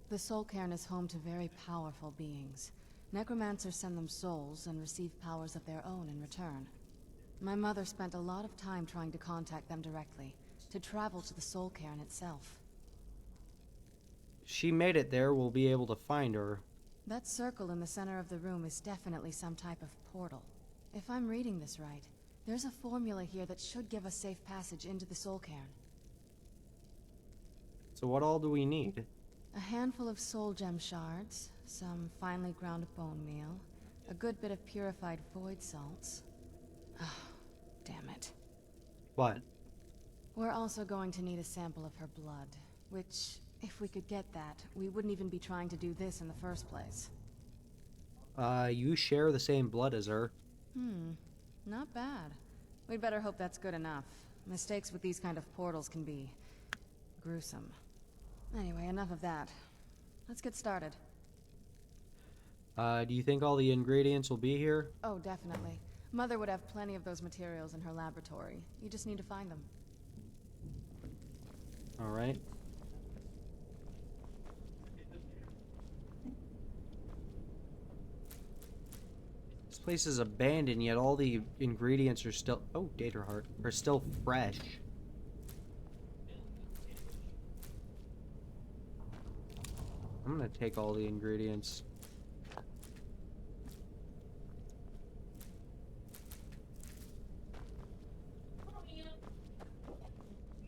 The soul cairn is home to very powerful beings. Necromancers send them souls and receive powers of their own in return. My mother spent a lot of time trying to contact them directly, to travel to the soul cairn itself. She made it there, we'll be able to find her. That circle in the center of the room is definitely some type of portal. If I'm reading this right, there's a formula here that should give us safe passage into the soul cairn. So what all do we need? A handful of soul gem shards, some finely ground bone meal, a good bit of purified void salts. Oh, damn it. What? We're also going to need a sample of her blood, which, if we could get that, we wouldn't even be trying to do this in the first place. You share the same blood as her. Not bad. We'd better hope that's good enough. Mistakes with these kind of portals can be gruesome. Anyway, enough of that. Let's get started. Do you think all the ingredients will be here? Oh, definitely. Mother would have plenty of those materials in her laboratory. You just need to find them. Alright. This place is abandoned, yet all the ingredients are still... Oh, Data Heart. Are still fresh. I'm gonna take all the ingredients.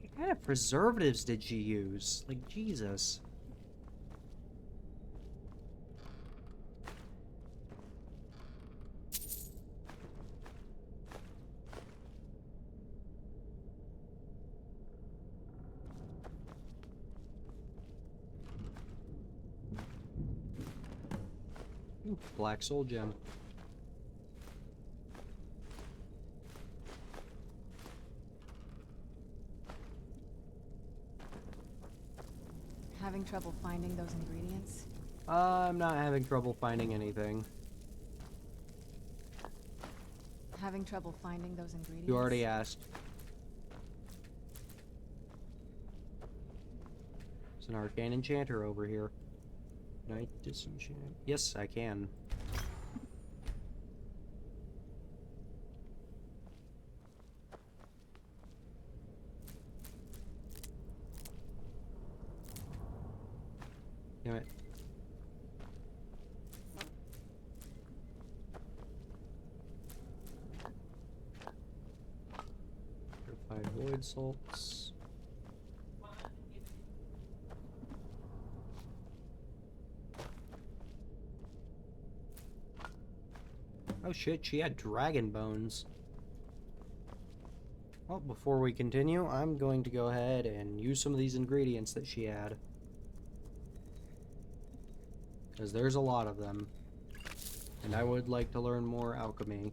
What kind of preservatives did she use? Like, Jesus. Ooh, black soul gem. Having trouble finding those ingredients? I'm not having trouble finding anything. Having trouble finding those ingredients? You already asked. There's an arcane enchanter over here. Can I disenchant? Yes, I can. Damn it. Purified void salts. Oh shit, she had dragon bones. Well, before we continue, I'm going to go ahead and use some of these ingredients that she had. Because there's a lot of them. And I would like to learn more alchemy.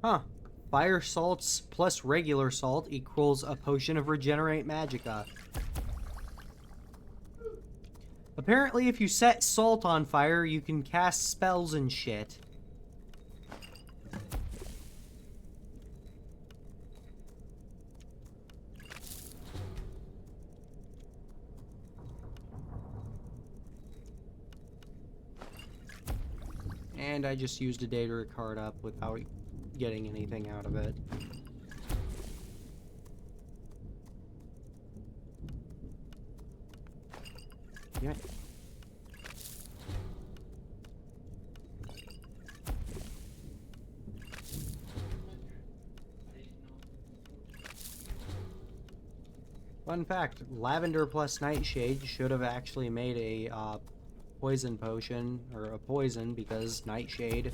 Huh. Fire salts plus regular salt equals a potion of regenerate magicka. Apparently, if you set salt on fire, you can cast spells and shit. And I just used a data card up without getting anything out of it. Yeah. Fun fact, lavender plus nightshade should have actually made a poison potion, or a poison, because nightshade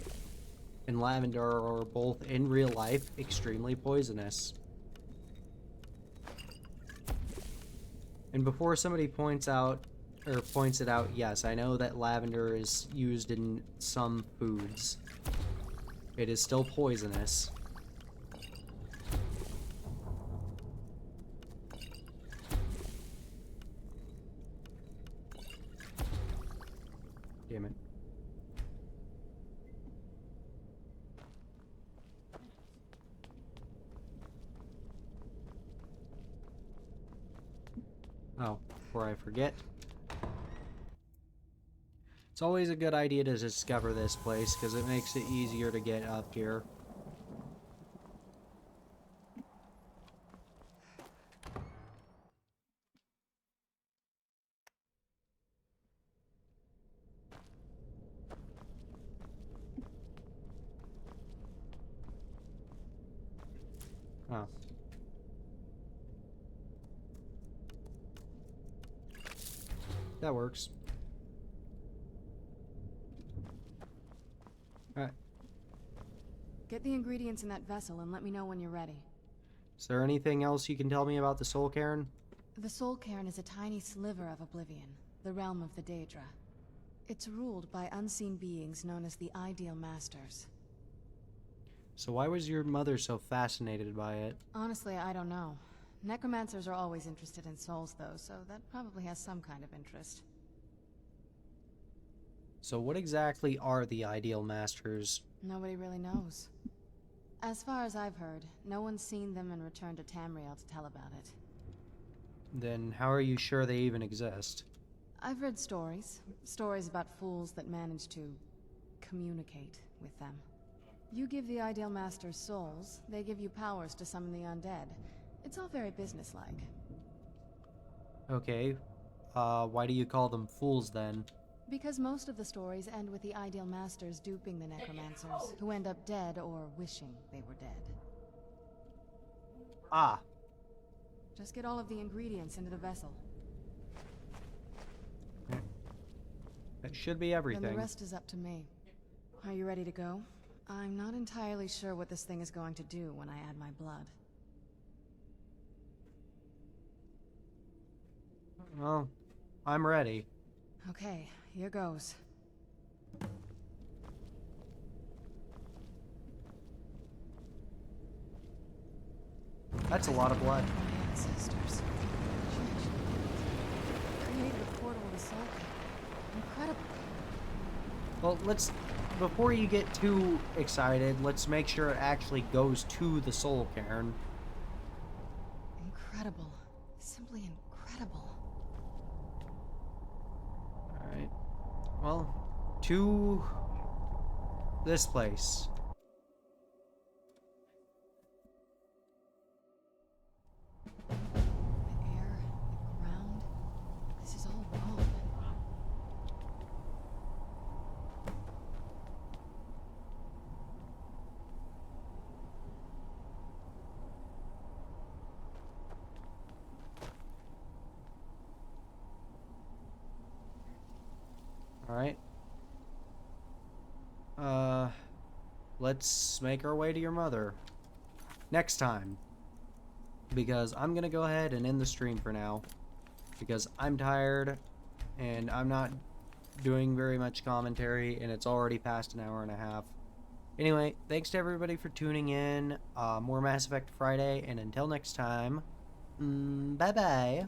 and lavender are both, in real life, extremely poisonous. And before somebody points it out, yes, I know that lavender is used in some foods. It is still poisonous. Damn it. Oh, before I forget. It's always a good idea to discover this place, because it makes it easier to get up here. Oh. That works. Alright. Get the ingredients in that vessel and let me know when you're ready. Is there anything else you can tell me about the Soul Cairn? The Soul Cairn is a tiny sliver of Oblivion, the realm of the Daedra. It's ruled by unseen beings known as the Ideal Masters. So why was your mother so fascinated by it? Honestly, I don't know. Necromancers are always interested in souls, though, so that probably has some kind of interest. So what exactly are the Ideal Masters? Nobody really knows. As far as I've heard, no one's seen them and returned to Tamriel to tell about it. Then how are you sure they even exist? I've read stories. Stories about fools that manage to communicate with them. You give the Ideal Masters souls, they give you powers to summon the undead. It's all very businesslike. Okay. Why do you call them fools then? Because most of the stories end with the Ideal Masters duping the necromancers, who end up dead or wishing they were dead. Ah. Just get all of the ingredients into the vessel. That should be everything. Then the rest is up to me. Are you ready to go? I'm not entirely sure what this thing is going to do when I add my blood. Well, I'm ready. Okay, here goes. That's a lot of blood. My ancestors. portal to the Soul Cave. Incredible. Well, before you get too excited, let's make sure it actually goes to the Soul Cairn. Incredible. Simply incredible. Alright. Well, to this place. The air, the ground. This is all wrong. Alright. Let's make our way to your mother. Next time. Because I'm gonna go ahead and end the stream for now. Because I'm tired, and I'm not doing very much commentary, and it's already past an hour and a half. Anyway, thanks to everybody for tuning in. More Mass Effect Friday, and until next time, bye-bye.